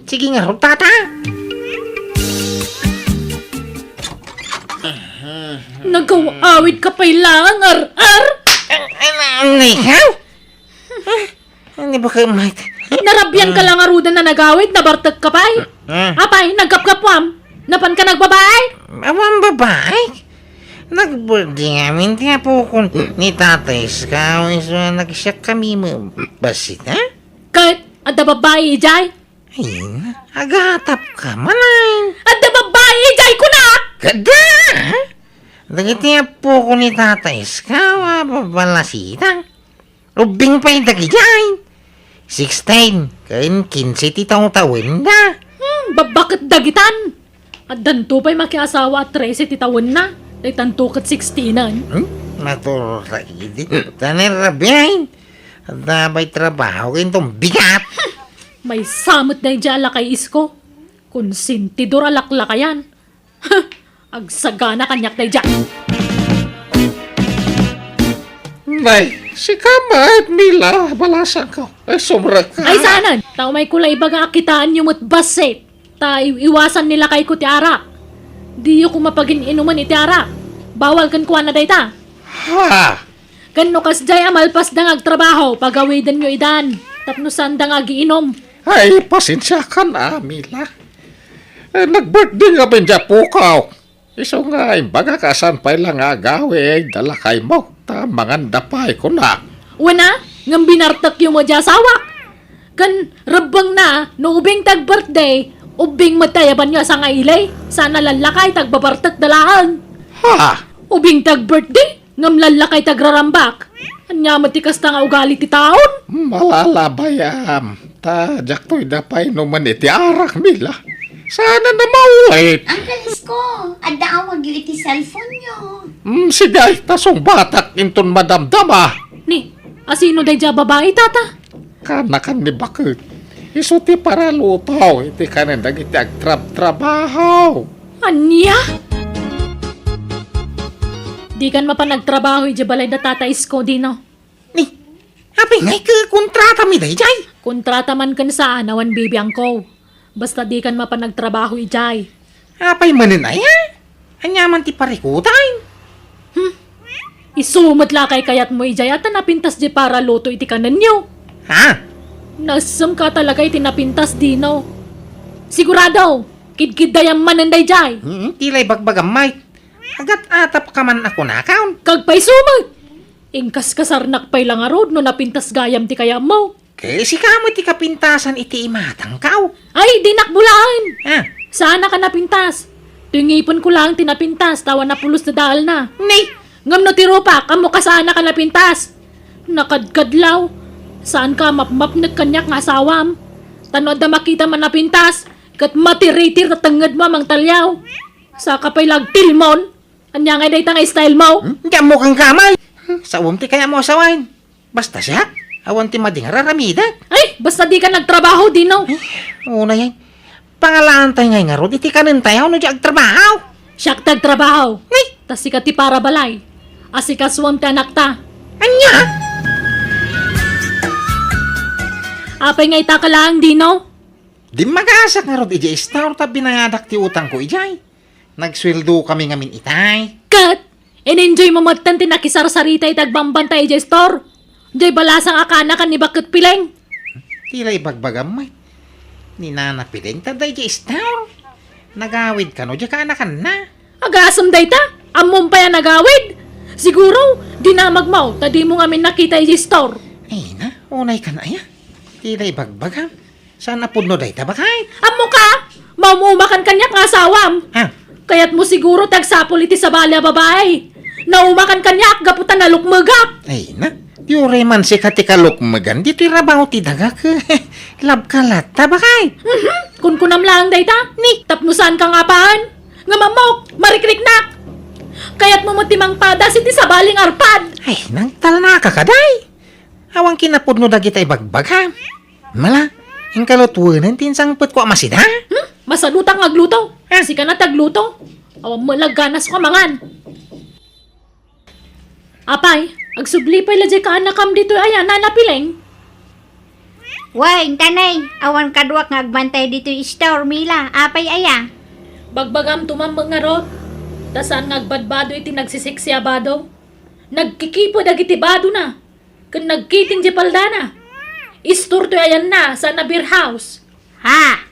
Sige nga ron, tata. Nagawawid ka pa'y lang, ar-ar! Ikaw? Hindi ba kayo mait? Narabyan ka lang aruda na nagawid, nabartag ka pa'y. Apay, nagkapkapwam. Napan ka nagbabay? Awang babae? Nag-birthday ngamin, kaya po kung ni tatay Iskaw, so nag-siyak kami basit, ha? Kahit, adda babae, ijay. Ayun, agatap ka manay. Adda babae, ijay ko na! Kada! Dagiti po ko ni tatay Iskaw, babalasitang. Ubing pa yung dagijay. 16, kain 15 titong tawin na. Babakit dagitan? At danto pa'y makiasawa at 13 titawin na. Ay tanto kat 16 nan. Maturay di. Tanay rabiyain. At nabay trabaho kayo itong bigat. May samot na yung jala kay isko. Konsintidor alakla ka yan. Agsagana kanyak na dyan. Nay, si Kama at Mila, balasan ko. Ay, sobra ka. Ay sanan, tao may kulay baga akitaan yung basit. Ta iwasan nila kay ko ti arak. Di ko mapagin inuman iti arak. Bawal kan kuha na dayta. Ha? Ganno kas jay amalpas dang agtrabaho, pagawidan nyo idan. Tapnusan dang agiinom. Ay, pasensya ka na, Mila. Nag-birthday nga ba niya pukaw? Iso nga, imbaga kasan pa lang agawin, dala kay mo. Tamangan dapay ko na. Wana, ngam binartak yung mo sawak. Kan rabang na, no ubing tag birthday, ubing matayaban nyo sa ngailay. Sana lalakay tag babartak dalaan. Ha? Ubing tag birthday, ngam lalakay tag rarambak. Anya matikas ta nga ugali ti taon. Malalabayam. Tajak to'y dapay naman iti arak, Mila. Sana na maulit. Uncle Isko, adda awag yung iti cellphone nyo. Sige, tasong batak inton madamdama. Ni, asino day dya babae tata? Kanakan ni bakit? Isuti para lutaw, iti kanan dagiti agtrab-trabaho. Anya? Di kan mapanagtrabaho iti balay na tata isko dino. Ni, habi ngay ka kontrata mi day jay. Kontrata man kan saan awan bibiyang ko. Basta di kan mapanagtrabaho ijay. Apay manin ay ha? Anyaman ti parikutain. Isumat lakay kayat mo ijay at napintas di para loto iti kanan nyo. Ha? Nasam ka talaga iti napintas dino. Sigurado, kidkid dayang mananday jay. Tilay bagbagam mait. Agat atap ka man ako nakaon. Kagpay sumag. Ingkas kasarnak pay lang arod no napintas gayam ti kaya mo. Kasi kamo ti kapintasan iti imatang kao. Ay, di nakbulaan. Ha? Sana ka napintas. Tingipon ko lang tinapintas, tawa na pulos na dahil na. Nay, Ngam no tiropa, kamo ka sana ka napintas. Nakadkadlaw. Saan ka mapmap nagkanyak nga asawam? Tanood na makita man napintas. Kat matiritir na tangad mo mang talyaw. Sa kapay lagtilmon. Anya nga day nga style mo. diyan mo kang kamay. Sa umti kaya mo asawain. Basta siya, awan ti mading raramida. Ay, basta di ka nagtrabaho din no. Una yan. Pangalaan tayo ngay nga ron, iti kanin tayo, no di agtrabaho. Siyak tagtrabaho. Ay, Tas si ti para balay. Asikaswam ti anak ta. anya? Apay nga ita ka lang di no. Di mag-asak nga ron, iti istar, ta binayadak ti utang ko, ijay. Nagsweldo kami ngamin itay. Kat, in-enjoy mo matan tinakisar-sarita itagbambantay jay store. Jay balasang akana kan ni bakit pileng. Tila'y bagbagam may. Ni Nana Piling, taday di istar. Nagawid ka, no di ka anakan na. Agasam day ta, amom pa yan nagawid. Siguro, di na magmaw, tadi mo ngamin nakita jay store. Ay na, unay ka na ya. Tila'y bagbagam. Sana pudno day tabakay. Amo ka, maumumakan kanyak nga asawam. Ha? Kaya't mo siguro tagsapol iti sa balya babae. Naumakan kanyak, gaputan na lukmagap. Ay na, yure man si katikalok magan, dito'y rabaw ti dagak. Lab ka lat, tabakay. Kun kunam lang day ta, ni, tapnusan ka nga paan. Nga mamok, marikriknak. Kaya't mo timang padas iti sa baling arpad. Ay, nang talna ka kaday. Awang kinapudno dagitay bagbagam. Mala, yung kalutwanan tinsang put ko amasida. Masalutang agluto. Kasi ka na tagluto. Awang malaganas ko mangan. Apay, agsubli pa ilajay ka anakam dito ayan, nanapileng. Way, tanay, awan kadwak nga agbantay dito store, Mila. Apay aya. Bagbagam tumambang nga rot. Tasan ngagbadbado iti nagsisiksiyabado. Nagkikipo dagiti bado na. Kun nagkiting di paldana. Isturto ayan na sa beer house. Ha?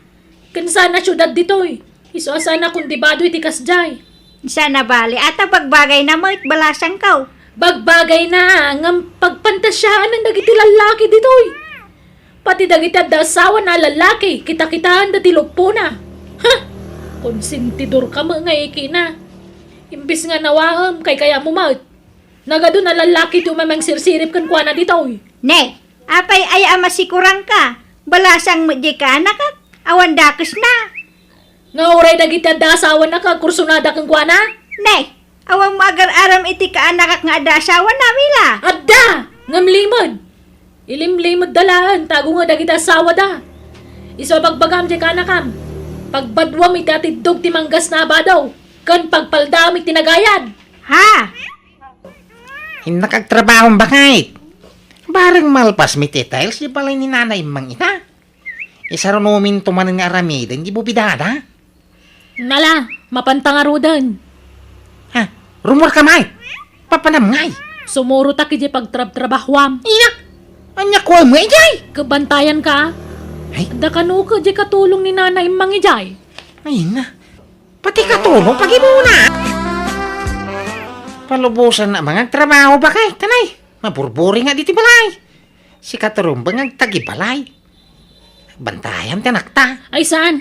Kun sana syudad ditoy. Iso sana kung di bado iti kasjay. Sana bali. Ata pagbagay na mo it balasang kaw. Bagbagay na ngam pagpantasyaan ng dagiti lalaki ditoy. Pati dagiti asawa na lalaki, kita-kitaan dati lupo na. Ha? Konsentidor ka mo nga iki na. Imbis nga nawaham kay kaya mo maut. Nagado na lalaki ti umamang sirsirip kan kuana ditoy. Ne, apay ay masikurang ka. Balasang mo di ka anak at awan dakis na. Nga oray dagiti asawa na ka kursunada kan kuana. Ne, awan mo agar-aram iti ka anak at nga adasawa na mila. Adda! Ngam limod! Ilimlimod dalaan, tago nga dagiti asawa da. Iso pagbagam di kanakam. Pagbadwam iti atidog ti manggas na abadaw. Kan pagpaldam iti nagayan. Ha? Nakagtrabaho ba kahit? Barang malpas mi details, di balay ni nanay mang ita. Isa ron umin tumanan nga aramida, hindi bubidada. Nala, mapantangarudan. Ha? Rumor ka may? Papanam ngay. Sumuro ta kiti pagtrab-trabahwam. Ina! Anya ko mo ijay! Kabantayan ka. Ay. Da kanu ka di katulong ni nanay mangijay. Ay na. Pati katulong pagi muna. Palubusan na mga trabaho ba kay? Tanay, maburburi nga diti balay. Si katurumbang ang tagi balay. Bantayan tanakta. Ay saan?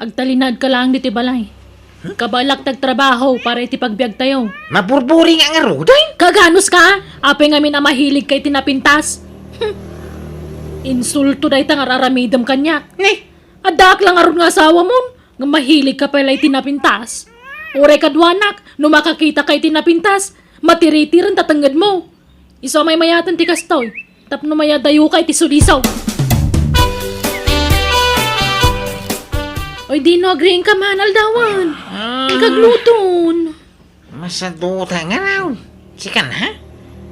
Agtalinad ka lang diti balay. Kabalak tagtrabaho para iti pagbiag tayo. Maburburi nga nga ruday. Kaganos ka? Ape nga na mahilig kay tinapintas. Insulto day tang araramidam kanyak. Ne, Adak lang aron nga asawa mo. Nga mahilig ka pala tinapintas. Ure kadwanak, no makakita kay tinapintas, matiritiran tatanggad mo. Iso may mayatan ti kastoy, tapno mayadayo kay ti sulisaw. Oy, di no agreeing ka man, aldawan. Ikagluton. masaduta nga raw. Sikan ha?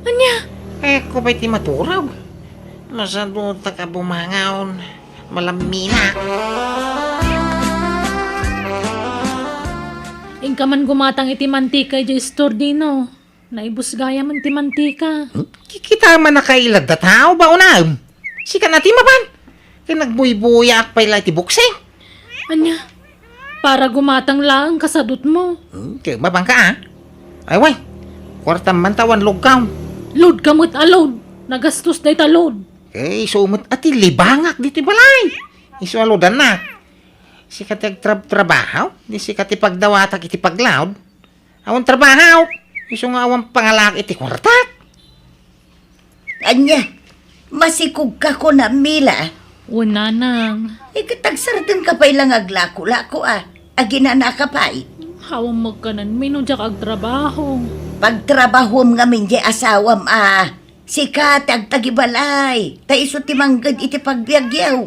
Anya? Ko ba'y ti maturaw? Masaduta ka bumangaon. Malamina. Ingka man gumatang iti mantika di store dino. Naibusgaya man ti mantika. Kikita man na kailag da tao ba unam? Sikan na ti maban. Kinagbuy-buyak pa ila ti bukseng. Anya? Para gumatang lang kasadot mo. Kaya mabang ka ah. Ay way, kwartam man tawan lugkaw. Load kamot alod. Nagastos na italod. Sumot ati libangak diti balay. Isualodan na. Sikat trabaho, di sikat ipagdawatak iti paglaod. Awan trabaho, iso nga awan pangalak iti kwartak. Anya, masikog ka ko na mila. Una nang. Ikatagsardan ka pa ilang aglako-lako Aginana ka pa Hawang magkanan minudyak ag trabaho. Pagtrabahom nga min di asawam Sikat agtagibalay. Ta iso ti manggad iti pagbiagyaw.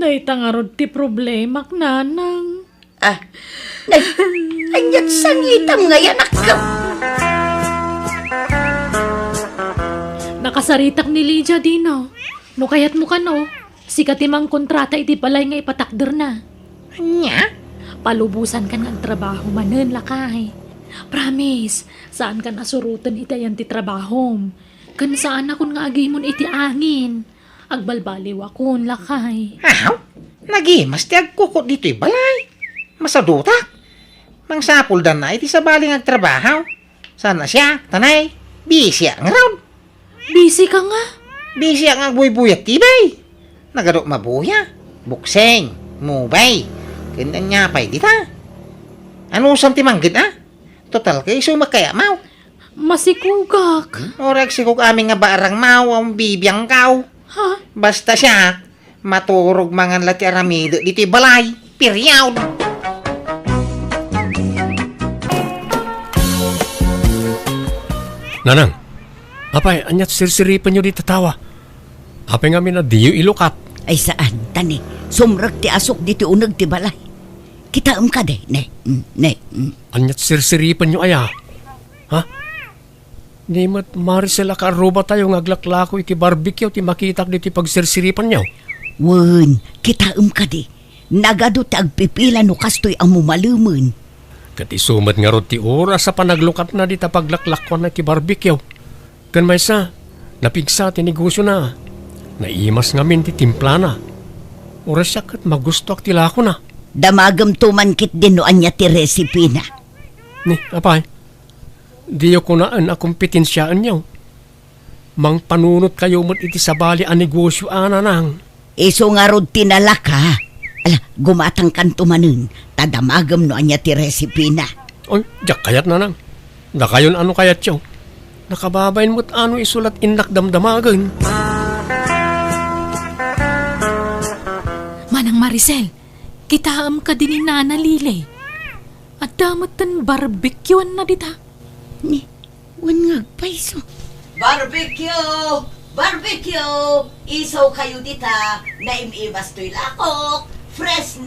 Day tangarod ti problema nanang. Anyat sangitam nga yanak ka. Nakasaritak ni Lydia dino. No kayat mo ka no. Sikat imang kontrata iti balay nga ipatakder na. Anya? Palubusan ka ng trabaho manen lakay. Promise, saan ka nasurutan itayan ti trabahom. Kan saan akon nga agimon iti angin. Agbalbaliw akon lakay. Aw, nagimas ti agkukot dito'y balay. Masadutak. Mangsapul dan na iti sa baling agtrabaho. Sana siya, tanay, busy ang raw. Busy ka nga. Busy ang agbuy-buyat tibay. Nagadok mabuya. Bukseng, mubay. Ganyan niya pa'y dita. Ano usam ti manggid Total kay sumakaya mau. Masikugak. Orek si kuk aming nga barang mau ang bibiyang kaw. Ha? Basta siya, maturog mangan lati aramido dito'y balay. Period. Nanang, apay, anyat sirsiripan nyo di tatawa. Apay nga na diyo ilukat. Ay saan, tani. Sumrag ti asok diti unag ti balay. Kitaam ka de, ne. Anyat sirsiripan nyo aya. Ha? Di mat Maricel akaroba tayo ngaglaklako iti barbecue ti makitak diti pagsirsiripan nyo. Wen, kitaam ka de. Nagado ti agpipila no kastoy ang mumaluman. Kat isumat nga ro ti oras sa panaglukat na di ta paglaklakwan na ti barbecue. Kan may sa, napigsa ti negosyo na. Naimas ngamin ti timpla na. Oras siya kat magusto ak tilako na. Damagam tuman kit din no anya ti recipe na. Ni, apay, di ko naan akong pitinsyaan niyo. Mang panunot kayo mo't iti sabali ang negosyo ana nang. Iso nga rod tinalaka. Ala, gumatang kantumanun. Tadamagam no anya ti recipe na. Oy, jak kayat na nang. Nakayon ano kayat siyo. Nakababayin mo't ano isulat inak damdamagan. Manang Maricel, kitaam ka din ni Nana Lile. At damot tan barbecuean na dita. Ni, wan nga paiso. Barbecue! Barbecue! Isaw kayo dita na imimas to'y lakok. Fresh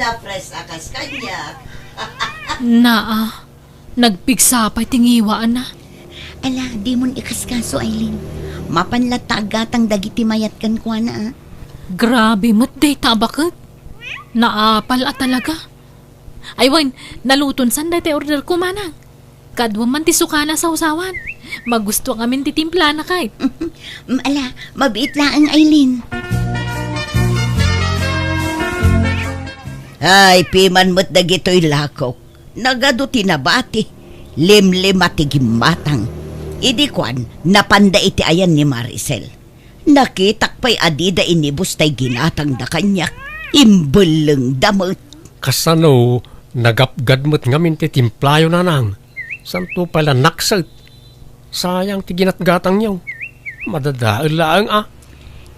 akas kanya. Naa, nagpigsapay tingiwaan na. Ala, di mon ikaskaso, Aileen. Mapanlatagatang dagiti mayat kan kwa na, ah. Grabe mo't day tabakot. Naapal at talaga. Aywan, naluton san dati order ko manang. Kadwa man ti sukana sa usawan. Magusto kami ti timpla na kahit. Ala, mabiit lang, Aileen. Ay, piman mo't dagito'y lakok. Nagado tinabati. Limlim at gimatang. Idi kwan, napanda iti ayan ni Maricel. Nakitak pa'y adida inibus tay ginatang da kanyak. Imbeleng damot. Kasano, nagapgad mo't ngamin ti timplayo na nang. Santo pala naksat. Sayang ti ginatgatang niyo. Madadaal laang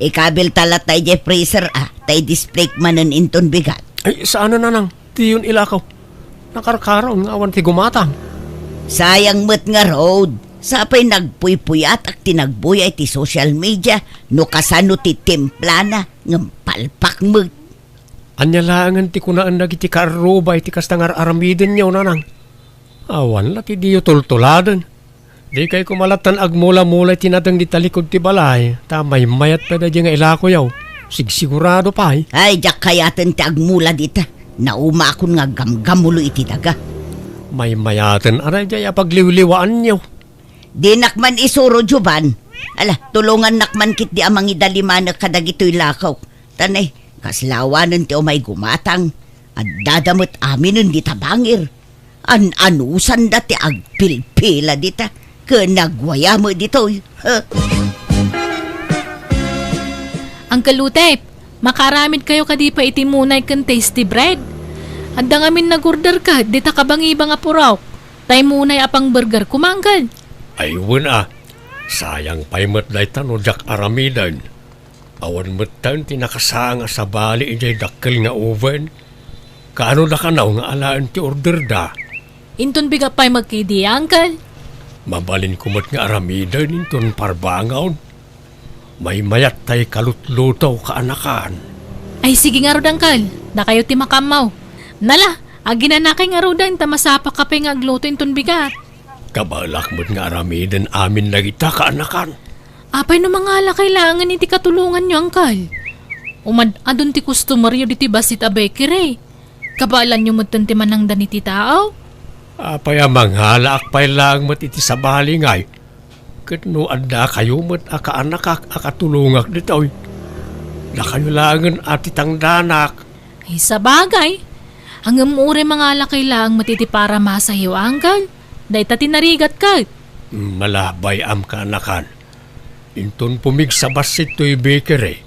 Ikabil talat tay je freezer tay display manen inton bigat. Ay, saan na nang? Di yun ilakaw. Nakarkaroon nga awan ti gumatang. Sayang mo't nga road. Sapay nagpuypuyat at tinagbuyay ti social media no kasano ti templana ng palpak mo't. Anya langan ti kunaan nagiti karubay ti kastangar aramiden niyo nanang. Awan la ti diyo tultuladan. Di kay kumalatan agmula-mula tinadang di talikod ti balay. Tamay mayat pa da nga ilako yaw. Sigsigurado pa eh. Ay, jak kayaten ti agmula dita. Nauma akon nga gamgamulo iti daga. May mayatan aray jaya pagliwliwaan niyo. Di nakman isuro juban. Ala, tulungan nakman kit di amang idaliman kadagito'y lakaw. Tanay, kaslawanan ti umay gumatang. At dadamot aminin di tabangir. Anusan dati agpilpila dita. Kanagwaya mo dito. Uncle Utep, makaramid kayo kadi pa itimunay kan tasty bread. Adda ngamin nag-order ka, di ta kabang-ibang apuraw. Tay munay apang burger kumanggal. Ayun sayang pa'y matday tano jak aramidan. Awan matan tinakasanga sa bali injay dakkel nga oven. Kaano da kanaw nga alaan ti order da. Inton biga pa'y magkidi, Uncle. Mabalin kumot nga aramidan inton parbangaw. May mayat tay kalutlutaw kaanakan. Ay sige nga rod, Uncle. Da kayo ti makamaw. Nala, aginanakay nga rodan tamasapa ka pa nga agluto inton bigat. Kabalak mo't nga aramidan amin nagita kaanakan. Apay no mga kailangan iti katulungan nyo, Uncle. Adon ti customer yun iti basit a bakery. Kabalan nyo mo ti manang daniti tao? Apay amang halaak pa'y lang mo't iti sabali ngay. Katno anda kayo mo't akaanakak akatulungak dito'y. Na kayo langan ati tangdanak. Ay sa bagay. Hanggang ure mga kailangan matiti para masayo, Uncle. Day ta tinarigat ka. Malabay am kaanakan. Inton pumig sa basit to'y bakery.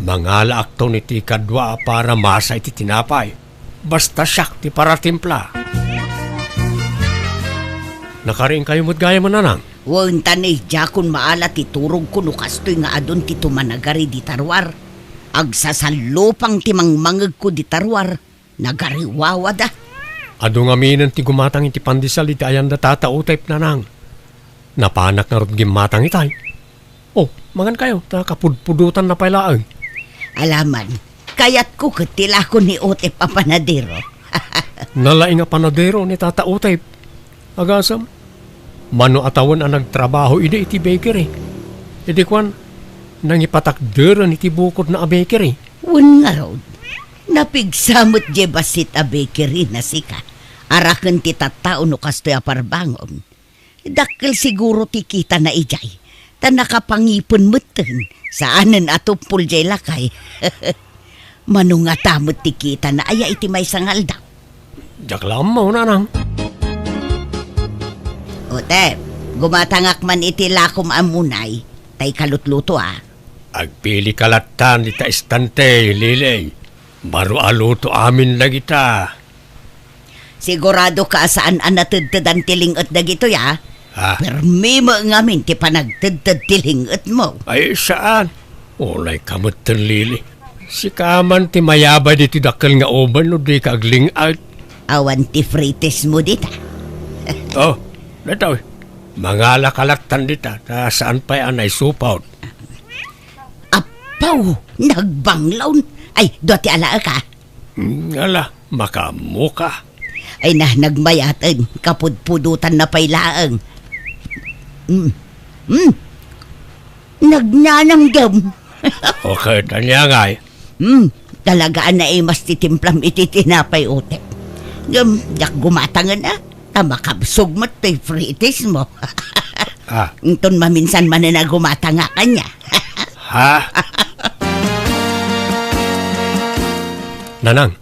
Mangalaak to niti kadwa para masa iti tinapay. Basta siyak ti para timpla. Nakaring kayo mo't gaya mo nanang. Wan tanay, jakon maala ti turog ko no kastoy nga adon ti tumanagari di tarwar. Agsasalupang ti mangmangag ko di tarwar. Nagariwawa da. Ado nga minan ti gumatang iti pandisal iti ayan da tatautayp nanang. Napanak na rod gimatang itay. Oh, mangan kayo, nakapudpudutan na pailaang. Alaman, kayat ko katila ko ni Otep a panadero. Nalaing nga panadero ni Tata Utay. Agasam, mano atawan ang nagtrabaho iti bakery. Idi kwan, nangipatakderan iti bukod na a bakery. Un nga road, napigsamot je basit a bakery na sika. Arakan ti tattao no kastoy aparbangon. Dakkel siguro ti kita na ijay. Ta nakapangipon meten. Saanen atupul jay lakay. Manungatamot ti kita na aya iti may sangal daw. Jak lamaw, nanang. Ote, gumatangak man iti lakom amunay. Tay kalutluto Agpili kalatan di ta istante, Lilay. Baro aluto amin lagi ta. Sigurado ka saan anatudtudan tilingot na gito ya. Ha? Permi mo ngamin ti panagtudtud tilingot mo. Ay, saan? Ulay kamutan, Lili. Si kaman ti mayabay di ti dakkel nga oban no di kagling out. Awan ti frites mo dita. Oh, nataw. Mga kalatan dita. Ta saan pa'y anay supaw? Apaw, nagbanglawn. Ay, doti ala ka. Ala, makamuka. Ay nagmayatan, kapudpudutan na pailaang. Nagnananggam. Okay, tanya nga eh. Talagaan na mas titimplam iti tinapay utek. Jak gumatangan na. Tamakabsog mo to'y fritis mo. Ah. Itun maminsan man na gumatanga ka niya. Ha? Nanang,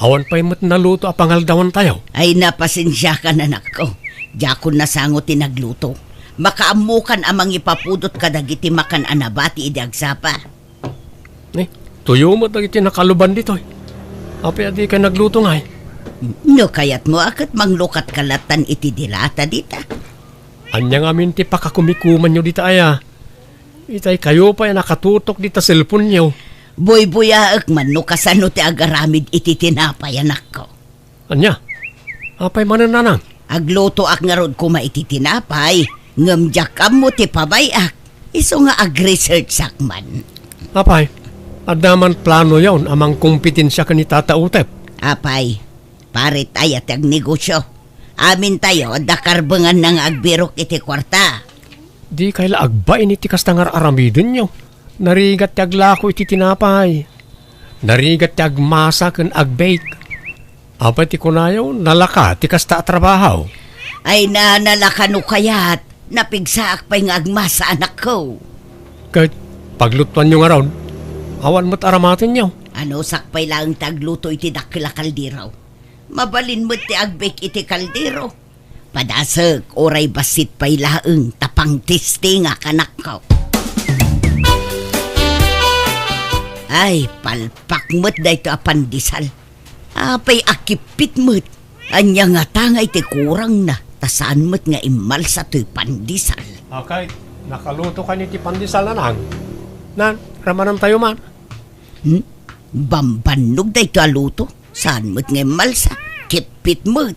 awan pa'y mat naluto a pangaldawan tayo. Ay napasensya ka na nako. Jakon nasango tinagluto. Makaamukan amang ipapudot ka dagiti makan anabati idi agsapa. Tuyo mo dagiti nakaluban dito eh. Api adi ka nagluto nga eh. No kayat mo akat manglukat kalatan iti dilata dita. Anyang amin ti pakakumikuman nyo dita aya. Itay kayo pa nakatutok dita cellphone nyo. Boy-boyaak man no kasano ti agaramid iti tinapay anak ko. Anya? Apay manananang? Agluto ak nga rod kuma iti tinapay. Ngamjakam mo ti pabayak. Iso nga ag-research sakman. Apay, adaman plano yawn amang kompetensya ka ni Tata Utep. Apay, parit ayat ag negosyo. Amin tayo, dakarbangan ng agbirok iti kwarta. Di kayla agbain iti kastangar aramidin nyo. Narigat ti aglako iti tinapay. Narigat ti agmasa ken agbake. Apay ti kunayaw, nalaka ti kasta trabaho. Ay nanalakano kayat, napigsaak pa'y nga agmasa anak ko. Kahit paglutuan nyo nga raw, awan mo't aramatin nyo. Ano sakpay lang tagluto iti dakila kaldero. Mabalin mo ti agbake iti kaldero. Padasag, oray basit pa'y laeng tapang tisti nga kanak ko. Ay, palpak mo't da ito apandisal. Apay akipit mo't. Anya nga tangay ti kurang na. Tasaan mo't nga imal sa to'y pandisal. Okay, nakaluto ka ni ti pandesal nanang. Nan, ramanan tayo man. Bambanog da ito aluto. Saan mo't nga imal sa kipit mo't.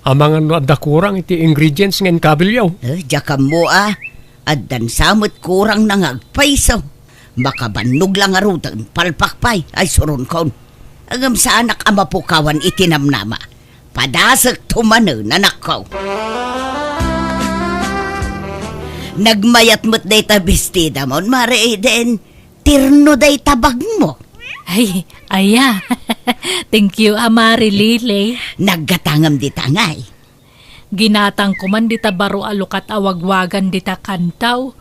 Amangan no adda kurang iti ingredients ngin kabilyaw. Diyakam mo Addan samot kurang nang agpaisaw. Makabanog lang arutan, palpakpay, ay suron kon. Agam sa anak ama pukawan itinamnama. Padasak tumano nanak ko. Nagmayat mo't day tabistida mo, mare den, tirno day tabag mo. Ay, aya. Thank you, Amari Lili. Naggatangam di tangay. Ginatang ko man dita baro alukat awagwagan dita kantaw.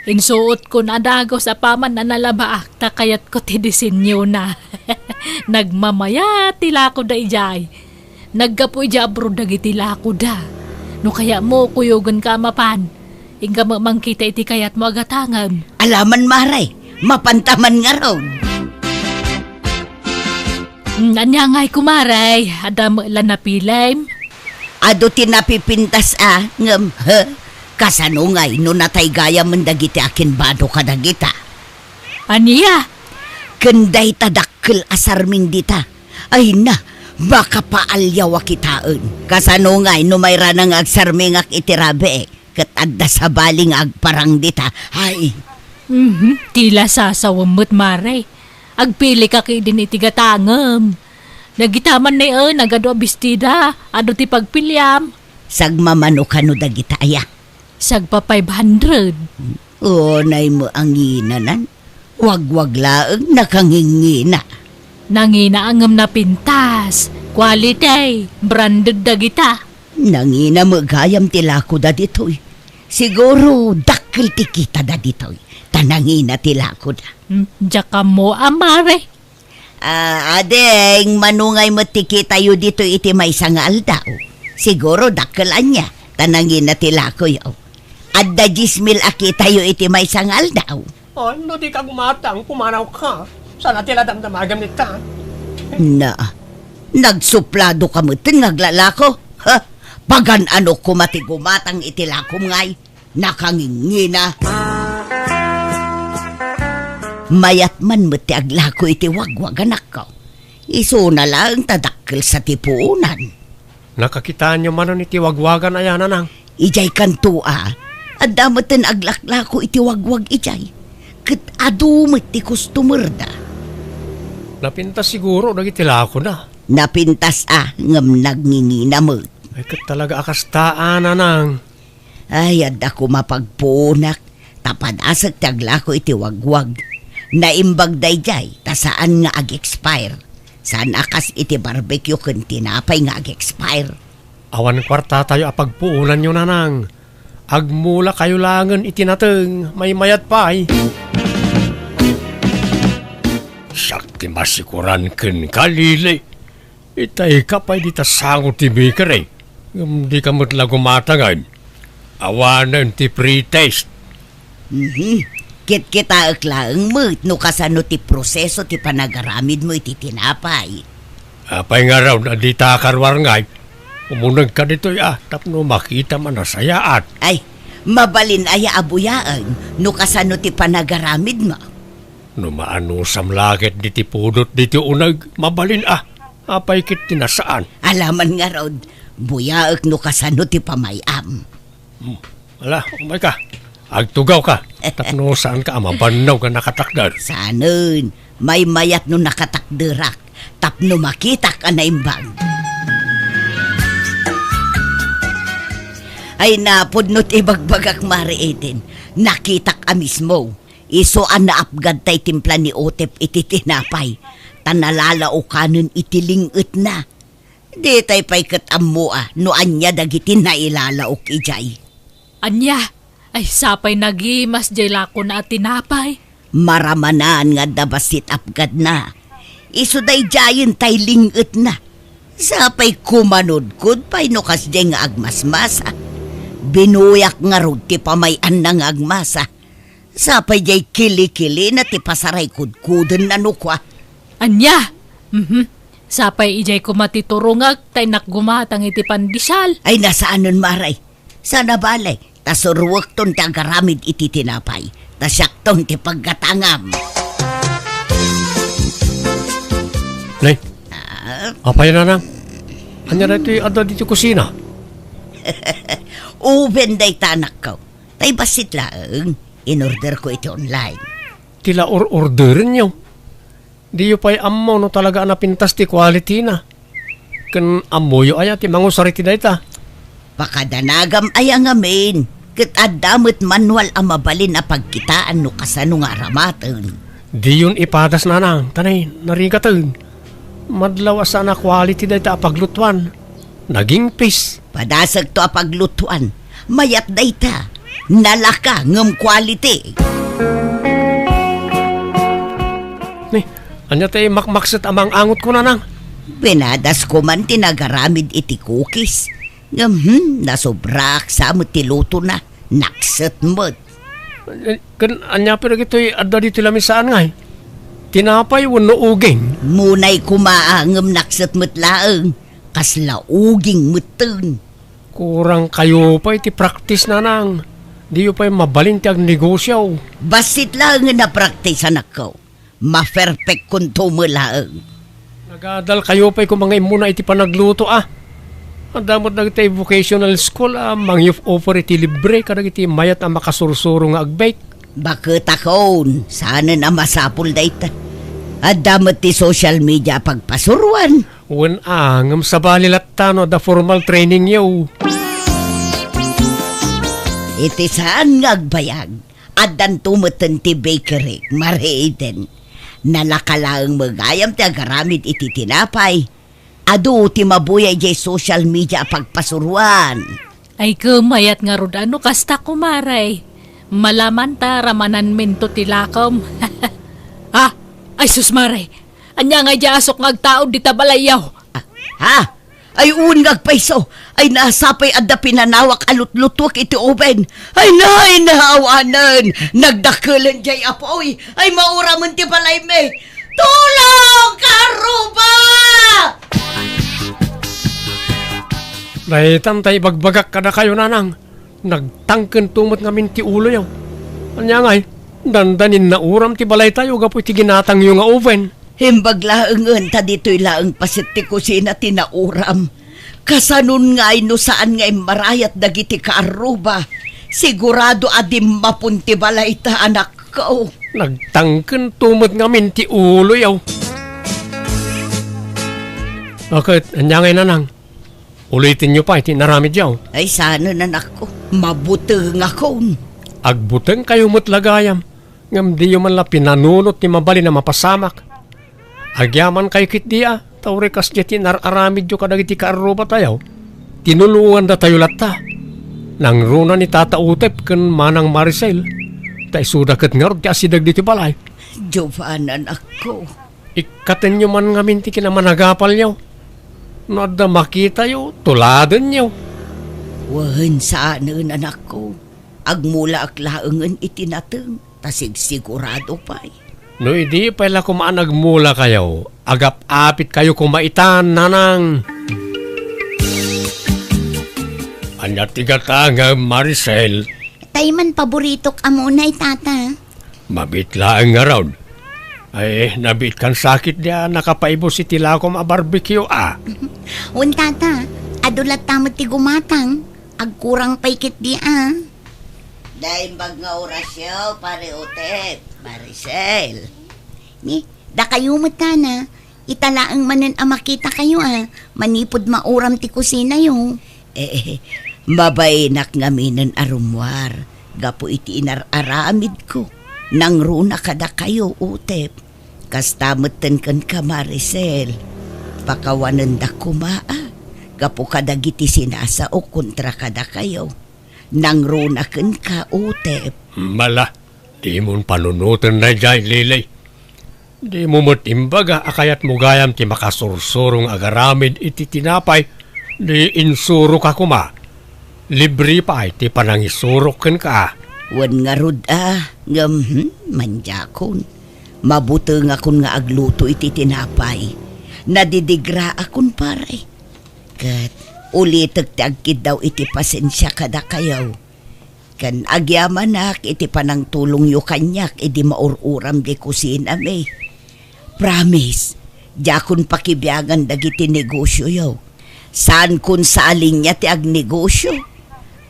Insuot ko na dago sa paman na nalabaak ta kayat ko ti disenyo na. Nagmamaya tila ko da ijay. Naggapo ija abro dagiti lako da. No kaya mo kuyogan ka mapan. Inga mamangkita iti kayat mo agatangam. Alaman maray, mapantaman nga raw. Anya nga'y kumaray, adam lan napilaym. Ado tinapipintas ngam kasano ngay no natay gaya mendagiti akin bado kadagita. Aniya? Kenday tadakkel asarming dita. Ay na, baka paalyaw kitaan. Kasano ngay no may ranang agsarming ak itirabe ket adda sa baling agparang dita. Ay, Tila sasawamot maray. Agpili ka kay din itigatangam. Nagitaman na nagado bestida, ado ti pagpilyam. sagmamano kano dagita aya. Sagpa 500. Nay mo ang nginanan. Wag laeng nakangingina. Nanginaangam na pintas. Quality, branded dagita. Nangina magayam tila ko da ditoy. Siguro dakil ti kita da ditoy. Tanangina tila ko da. Jaka mo amare. Adeng, manungay mo ti kita yu dito iti may sangal daw. Siguro dakilan niya. Tanangina tila ko yaw. Adda 10,000 akita yu iti may sangal daw. Ano di ka gumatang, pumanaw ka. Sana tila damdamagam nita. Na, nagsuplado ka mo tin ngaglalako. Ha? Pagan ano kumati gumatang itilakom ngay. Nakangingina. Mayat man mo ti aglako iti wagwag anak ko. Iso na lang tadakkel sa tipuunan. Nakakita niyo man ni tiwagwagan ayan nang. Ijay kantua. At damaten aglaklako iti wagwag ijay. Kat adumit ti customer da. Napintas siguro nagitila ko na. Napintas ngam nagngingina mo. Ay kat talaga akastaan nang. Ay, adda ko mapagpunak. Tapad asag taglako iti wagwag. Naimbag dayjay, ta saan nga ag-expire. Saan akas iti barbecue kun tinapay nga ag-expire. Awan kwarta tayo apagpuunan nyo nanang. Agmula kayo langan itinateng, may mayat pa ay. Sakti masikuran ken kalili. Itay ka pa di tasangot ti baker eh. Di ka matla gumatangan. Awanan ti pre-taste. Kit-kita aklaang mo, no kasano ti proseso ti panagaramid mo iti tinapay. Apay nga raw na di takarwar ngay. Umunag ka dito tapno makita man na sayaat. Ay, mabalin aya abuyaan, no kasano ti panagaramid mo. No maano samlaget di ti pudot di ti unag, mabalin apay kit tinasaan. Alaman nga raw, buyaak no kasano ti pamayam. Ala, umay ka. Agtugaw ka. Tapno saan ka mabanaw ka nakatakdar. Sanon, may mayat no nakatakderak. Tapno makita ka na imbag. Ay napod no't ibagbagak mariitin. Nakitak a mismo. Isoan na apgad tay timpla ni Otep iti tinapay. Tanalala o kanon itilingot na. Di tay pay katammo no anya dagiti na ilalaok ijay. Anya, ay sapay nagimas jay lako na tinapay. Maramanan nga dabasit apgad na. Iso day jayon tay lingot na. Sapay kumanod-kud pay no kasday nga agmasmasa. Binuyak nga rod ti pamayan na nga agmasa. Sapay jay kili-kili na ti pasaray kudkuden na nukwa. Anya, sapay ijay ko matiturungag tay nakgumatang iti pandisal. Ay nasaanon maray. Sana balay. Tasurwak ton ti agaramid iti tinapay. Tasyak ti paggatangam. Nay, apay na nang. Anya na ito ada dito kusina. Uben day tanak ko. Tay basit lang. In-order ko ito online. Tila orderin nyo. Di yu pa'y ammo no talaga napintas ti quality na. Kan ammo yu aya ti mangusariti na ita. Pakadanagam ay ang amin. Kat adamot manual ang mabalin na pagkitaan no kasano nga ramatan. Di yun ipadas na nang. Tanay, narigatan. Madlaw asa na quality na ita apaglutuan. Naging pis. Padasag to apaglutuan. Mayat da ita. Nalaka ngam quality. Ni, anya tayo makmakset amang angot ko na nang. Pinadas ko man tinagaramid iti cookies. Nasobrak sa mo tiluto na. Nakset mo. Kan anya pero gito'y adda dito lamin saan nga eh. Tinapay wano uging. Munay kumaangam nakset mo't laang. Kasla uging mutun. Kurang kayo pa iti practice na nang. Di yu pa'y mabalin ti ag negosyo. Basit lang na practice anak ko. Ma-perfect kunto mo laang. Nagadal kayo pa'y kung mga imuna iti panagluto Ang damot na iti vocational school mangyuf offer iti libre kadag iti mayat ang makasursuro nga agbake. Bakit akon? Sana na masapul da ita. At damot ti social media pagpasuruan. Wen angam sa balilat tano da formal training yaw. Iti saan nga agbayag. At dan tumutan ti bakery, mariiden. Nalakalaang magayam ti agaramid iti tinapay. Ado ti mabuyay jay social media pagpasuruan. Ay kumayat nga rod ano kasta kumaray. Malaman ta ramanan minto tilakom. Ah, ay susmaray. Anya nga asok ngagtaod di tabalayaw. Ha? Ay ungag paiso. Ay nasapay adda pinanawak alut-lutok iti oben. Ay nahawanan. Nagdakulan jay apoy. Ay mauraman ti balay me. Tulong, karuba! Dahil tantay bagbagak kada kayo nanang. Nagtangken tumot ngamin ti ulo yaw. Anya ngay, dandanin na uram ti balay tayo gapoy ti ginatang yung nga oven. Himbag laengen ta dito'y laeng pasit ti kusina tinauram. Kasanun ngay no saan ngay marayat dagiti kaaruba. Sigurado adim mapunti balay ta anak ko. Nagtangken tumot ngamin ti ulo yaw. Bakit, anya ngay nanang? Ulitin nyo pa, iti naramid yaw. Ay sana nanak ko. Mabuti nga kon. Agbuteng kayo mo't lagayam. Ngam di yung man la pinanunot ni mabali na mapasamak. Agyaman kay kit dia. Tawre kas di tinararamid yung kadagiti kaaruba tayo. Tinulungan da tayo lata. Nang runa ni Tata Utep kan manang Maricel. Tay sudakat nga ron ti asidag diti balay. Jovan anak ko. Ikaten nyo man ngamin ti kinamanagapal nyo. Nada makita yo, tuladan nyo. Wahan saan anak ko. Agmula ak laengen itinateng. Tasig sigurado pa'y. No, hindi pala kumaanagmula kayo. Agap-apit kayo kumaitan, nanang. Anya tigatanga, Maricel. Tay man paborito ka muna tata. Mabitla ang araw. Ay, nabit kan sakit niya, nakapaibo si Tilakom a barbecue, Un tata, adulat tamot ti gumatang. Agkurang paikit di Dahil bag nga orasyo, pare Utep, Maricel. Ni, da kayo mo tana. Italaang manan makita kayo Manipod mauram ti kusina yo. Mabainak nga minan arumwar. Gapo iti inararamid ko. Nang runa kada kayo, Utep. Kastamutan kan ka, Maricel. Pakawanan da kumaa. Gapo kada giti sinasa o kontra kada kayo. Nang runa kan ka, Utep. Mala, di mo panunutan na dyan, Lilay. Di mo mo't imbaga, akayat mo gayam ti makasursurong agaramid iti tinapay. Di insuro ka kuma. Libre pa ay ti panangisurok kan ka. Wan nga rod manjakon. Mabuti nga kun nga agluto iti tinapay. Nadidigra akon paray. Kat ulitag ti agkid daw iti pasensya kada kayaw. Kan agyamanak iti panang tulong yu kanyak iti maururam di kusina me. Promise, jakon pakibiyagan dagiti negosyo yaw. Saan kun sa alinya ti agnegosyo?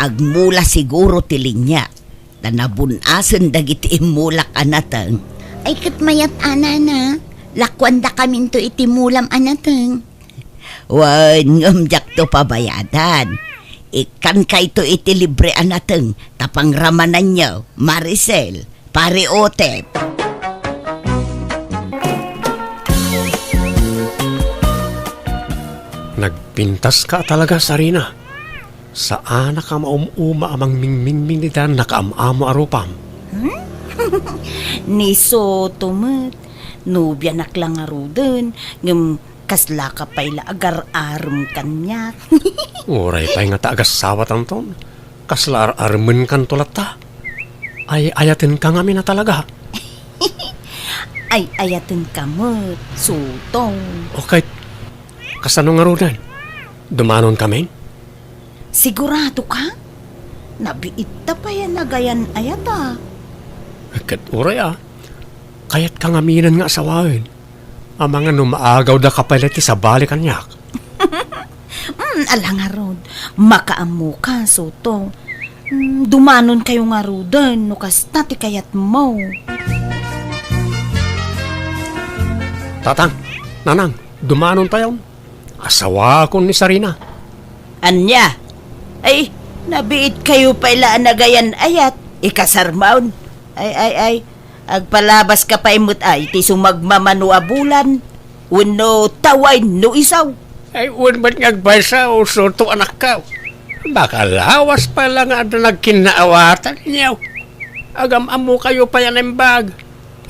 Agmula siguro ti linya. Tanabunasan dagiti imulak anatang. Ay katmayat anana. Lakwan da kamin to iti mulam anatang. Wan ngamjak to pabayadan. Ikan kay to iti libre anatang. Tapang ramanan nyo, Maricel, pare Utep. Nagpintas ka talaga, Sarina. Saan ka maumuma amang mingming nitan nakaamamo arupam? Ni Soto met, nubya naklang aruden, ngem kasla ka payla agar-arum kanyak. Uray pa'y nga taagas sawat anton. Kaslar armen kan tulata. Ay ayatin ka nga na talaga. Ay ayatin ka met, Soto. Okay, kasano nga rudan? Dumanon kami? Sigurado ka? Nabiit ta pa yan nagayan ayata. Kat uray kayat ka nga minan nga asawain. Ang mga numaagaw da kapalit sa balik kanyak. Ala nga rod, makaamu ka, Soto. Dumanon kayo nga rodan, no kasta ti kayat mo. Tatang, nanang, dumanon tayo. Asawa ko ni Sarina. Anya? Ay, nabiit kayo pala nagayan ayat, ikasarmaon. Ay, agpalabas ka pa imot ay, ti sumagmamano abulan. Uno taway no isaw. Ay, unman ngagbaysa o soto anak ka. Baka lawas pa lang nga na nagkinaawatan niyo. Agam amo kayo pa yan ang bag.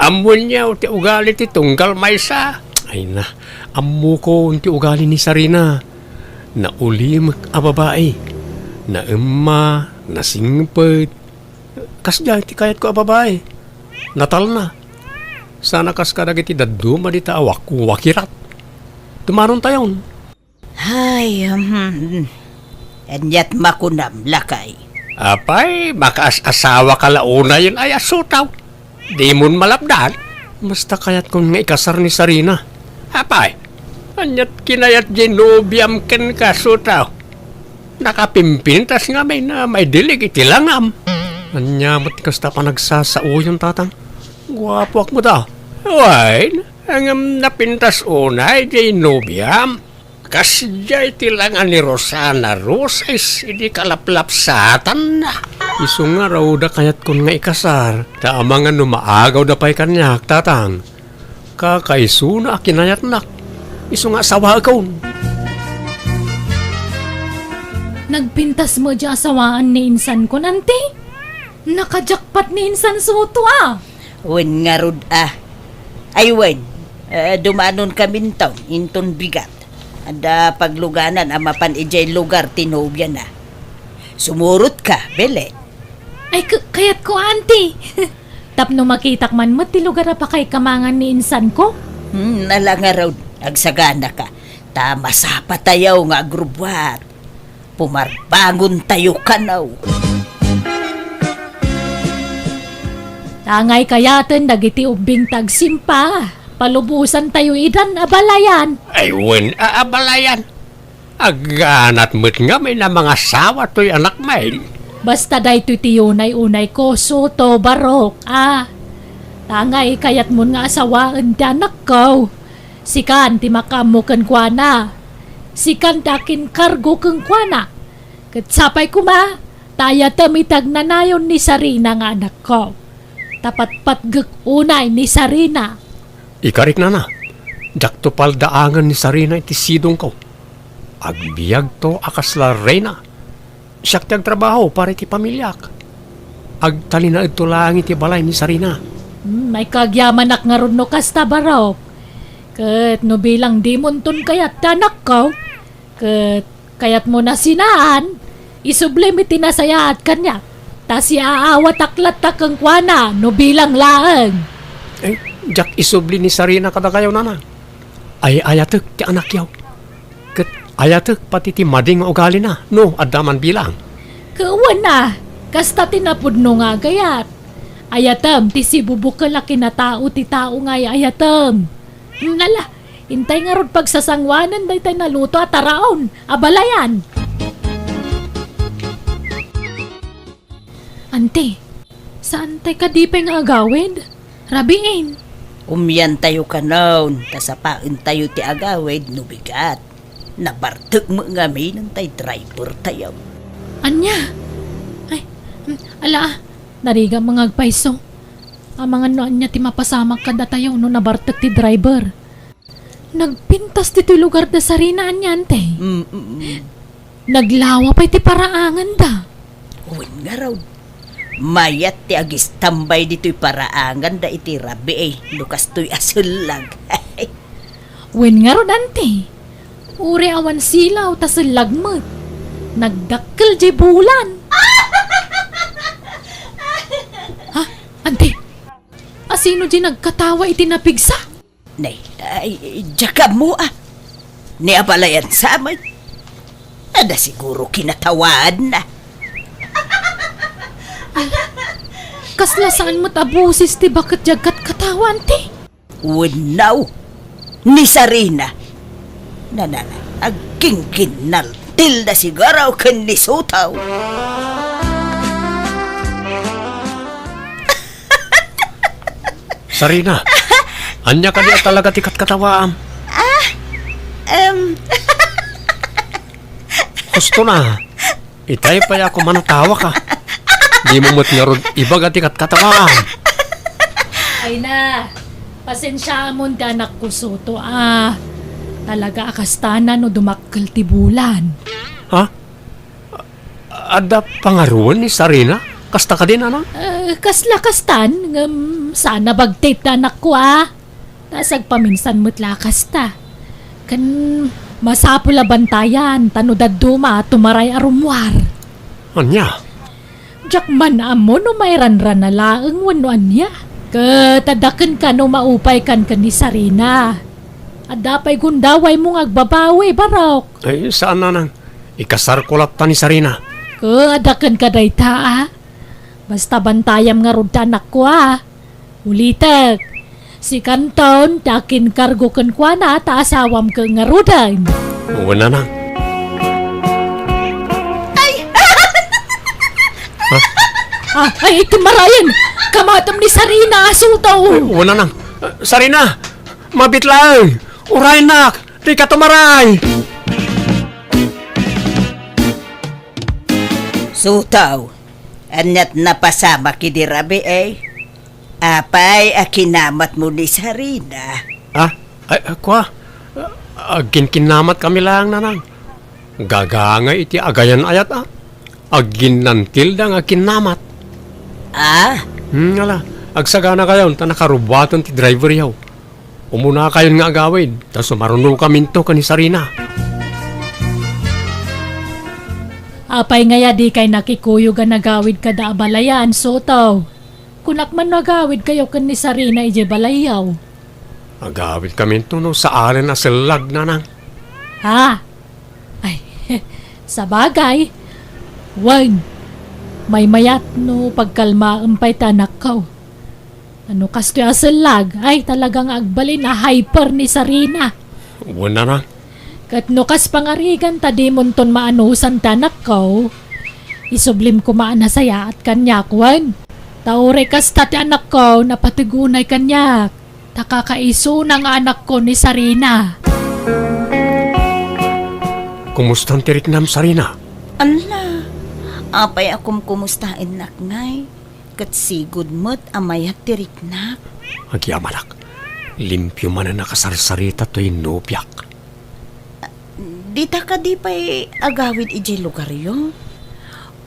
Amo niyo, ti ugali ti tunggal maysa. Ay na, amo ko ti ugali ni Sarina. Na ulim a babae. Na emma, na singpet. Kasya ti kayat ko a babae. Natal na. Sana kas kadag iti daduma di taawak wakirat. Tumaron tayon. Ay, anyat makunam lakay. Apay, makaas-asawa ka launa yun ay asutaw. Di mon malapdan. Basta kayat kung nga ikasar ni Sarina. Apay, anyat kinayat ginubiam ken ka sutaw. Nakapimpintas nga may dilig itilangam. Anyamot kasta pa nagsasao yung tatang. Guwapo ak mo daw. Wain, ang napintas unay ginubiam. Kasya itilangan ni Rosana Roses, hindi kalaplap satan na. Iso nga raw da kayat kun nga ikasar, taama nga numaagaw da pa'y kanyak, tatang. Kakaiso na akinayat nak, iso nga sawagaw. Nagpintas mo di asawaan ni insan ko, nante. Nakajakpat ni insan suto Wen nga rod Ay wen, dumanon kami taon, inton bigat. Ada pagluganan ang mapan ijay lugar tinobya na. Sumurot ka, bele. Ay, kayat ko, auntie. Tapno makitak man mo, ti lugar na pa kay kamangan ni insan ko. Nala nga raw, agsagana ka. Tama sa patayaw nga agrubwat. Pumarbangon tayo kanaw. Tangay kayaten, dagiti ubing tagsimpa. Palubusan tayo idan, abalayan. Ay, wen, aabalayan. Aganat mo't nga may na mga sawa to'y anak may. Basta day titiyunay unay ko, suto, barok, Tangay kayat mo nga asawaan di anak ko. Sikan ti makamo ken kuana. Sikan takin kargo ken kuana. Katsapay kuma, taya tamitag nanayon ni Sarina nga anak ko. Tapat patgek unay ni Sarina. Ikarik na. Jak to paldaangan ni Sarina iti sidong ko. Agbiag to akasla reyna. Siyak ti agtrabaho para iti pamilyak. Agtalina ito lang iti balay ni Sarina. May kagyaman ak nga ron no kasta barok. Kat no bilang di munton kayat tanak ko. Kat kayat mo na sinaan. Isublim iti nasayaat kanya. Tas iaawat aklat takang kwana no bilang laeng. Jak isubli ni Sarina kada kayo nana. Ay ayatek ti anak yaw. Ket ayatek pati ti mading ugali na. No, adaman bilang. Kawan na. Kasta tinapudno nga gayat. Ayatem ti si bubukal a kinatao ti tao nga ayatem. Nala, hintay nga ron pagsasangwanan day tayo naluto at taraon. Abalayan. Ante, saan tayo kadipay nga agawid? Rabiin. Umyan tayo kanaon, kasapain tayo ti agawid, nubigat. Nabartag mo nga may ng tay driver tayo. Anya? Ay, ala, nariga mga agpaiso. Ang mga noan niya ti mapasamak kada tayo no nabartag ti driver. Nagpintas ti lugar da Sarina anyante. Naglawa pa ti paraangan da. Uwin nga raw. Mayat ti agis tambay dito'y paraangan da iti rabi lukas to'y asulag. Wen nga ron ante. Uri awan silaw ta lagmet. Nagdakkel di bulan. Ha? Ante? Asino di nagkatawa iti napigsa? Nay, ay, jaka mo Ni abalayan sa amin. Ada siguro kinatawad na. Kasla saan mo't abusis ti bakit jagat katawan ti? Winaw, ni Sarina. Nanana, agkingkinal, tilda sigaraw kan ni Sutaw. Sarina, anya ka di talaga tikat katawaam. Gusto na. Itay pa ako manatawa ka. Di mo mo't nga ron ibag at tikat katawaam. Ay na, pasensya mo di anak ko suto Talaga akastana no dumakkel ti bulan. Ha? Ada pangaruan ni Sarina? Kasta ka din, anang? Kasla kastan, sana bagtit na anak ko Tasag paminsan mo't lakasta. Kan masapula bantayan, tanudad duma, tumaray arumwar. Anya? Jakman amo no may ranran na laeng wano anya. Katadakan ka no maupay kan ni Sarina. Adapay gundaway mong agbabawi, barok. Ay, saan nanang? Ikasar ko lapta ni Sarina. Adakan ka dayta Basta bantayam nga rudda anak ko Ulitek. Si Kanton, dakin kargo kan kwa na taasawam ka nga rudan. Oo na nang. Ay, timarayan! Kamatam ni Sarina, asutaw! Oo na nang. Sarina! Mabit lang! Uray nak! Di ka tumaray! Sutaw, anyat napasama kidirabi Apay, akinamat mo ni Sarina. Ay, kwa? Agin-kinamat kami lang, nanang. Gaganga iti agayan ayat, Agin-nantil da nga kinamat. Ala, agsagana kayon, ta nakarubatan ti driver yaw. Umuna kayon nga agawin, ta sumaruno kaminto ka ni Sarina. Apay ngaya di kay nakikuyo ga nagawid ka da abalayan, Sotaw. Kunak man nagawid kayo kan ni Sarina ije balayaw. Agawid kaminto no sa aren na silag, nanang. Ay, sa bagay. Wan, may mayat no pagkalma pa'y tanak kaw. Ano kasto asalag, ay talagang agbalin na hyper ni Sarina. Wala na. Kat no kas pangarigan tadimon ton maanusan tanak kaw. Isublim ko maanasaya at kanyak, wan. Taure kas tati anak ko napatigunay kanyak. Takakaiso ng anak ko ni Sarina. Kumusta ang tiriknam, Sarina? Ala, apay akom kumustahin nakngay. Kat sigud mo't amayat tiriknak. Agyamanak. Limpyo man na nakasarsarita to'y nubyak. Dita ka di pa'y agawid ijay lugar yo.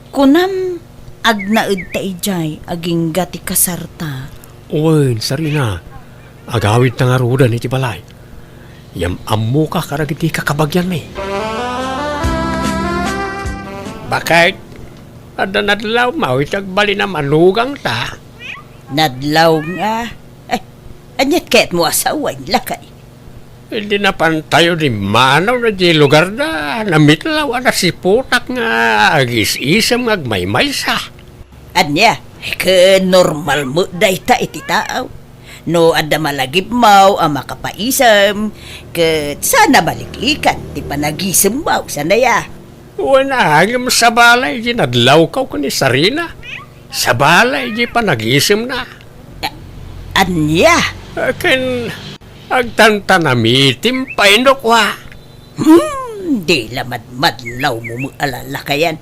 Kunam agnaid ta ijay aging gati kasarta. Uy, Sarina. Agawid na nga rudan iti balay. Yam ammo ka karagiti kakabagyan may. Bakit? Ada nadlaw mawit agbali na manugang ta. Nadlaw nga. Anyat kaya't mo asawan, lakay. Hindi na pantayo di manaw na di lugar na namitlaw na si putak nga agis-isam agmaymay sa. Anya, normal mo day ta iti taaw. No ada malagip mau ang makapaisam, ket sana baliklikan ti panagisem mau sanaya. Wala hanggang sa balay di nadlaw ka ni Sarina. Sa balay di panagisem na. Anya? Akin agtantanamitim painokwa. Di lamad-madlaw mo alalakayan.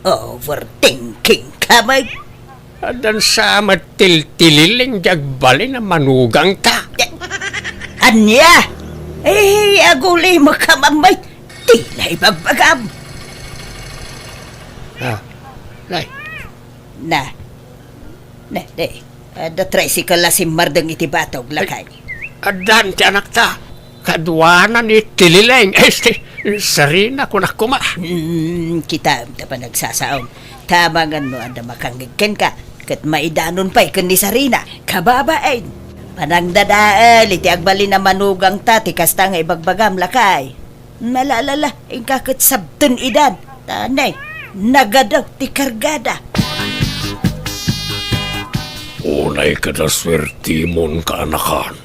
Overthinking ka mag. Adan sa matiltililing jagbali na manugang ta. Anya? Agulay makamamay. Tila'y bagbagam. Lay. Da tricycle la si Mardang iti batog lakay. Adan ti anak ta. Kadwanan ni tililing. Sarina ko na kuma. Kita pa nagsasaon. Tamangan mo anda makanggiken ka. Kat maidanon pa'y kun ni Sarina. Kababain. Panangdadaal iti agbali na manugang ta. Tikasta nga ibagbagam lakay. Malalala. Ingkakit sabtun idan. Tanay. Nagadaw ti kargada. Unay kadaswertimon ka anakan.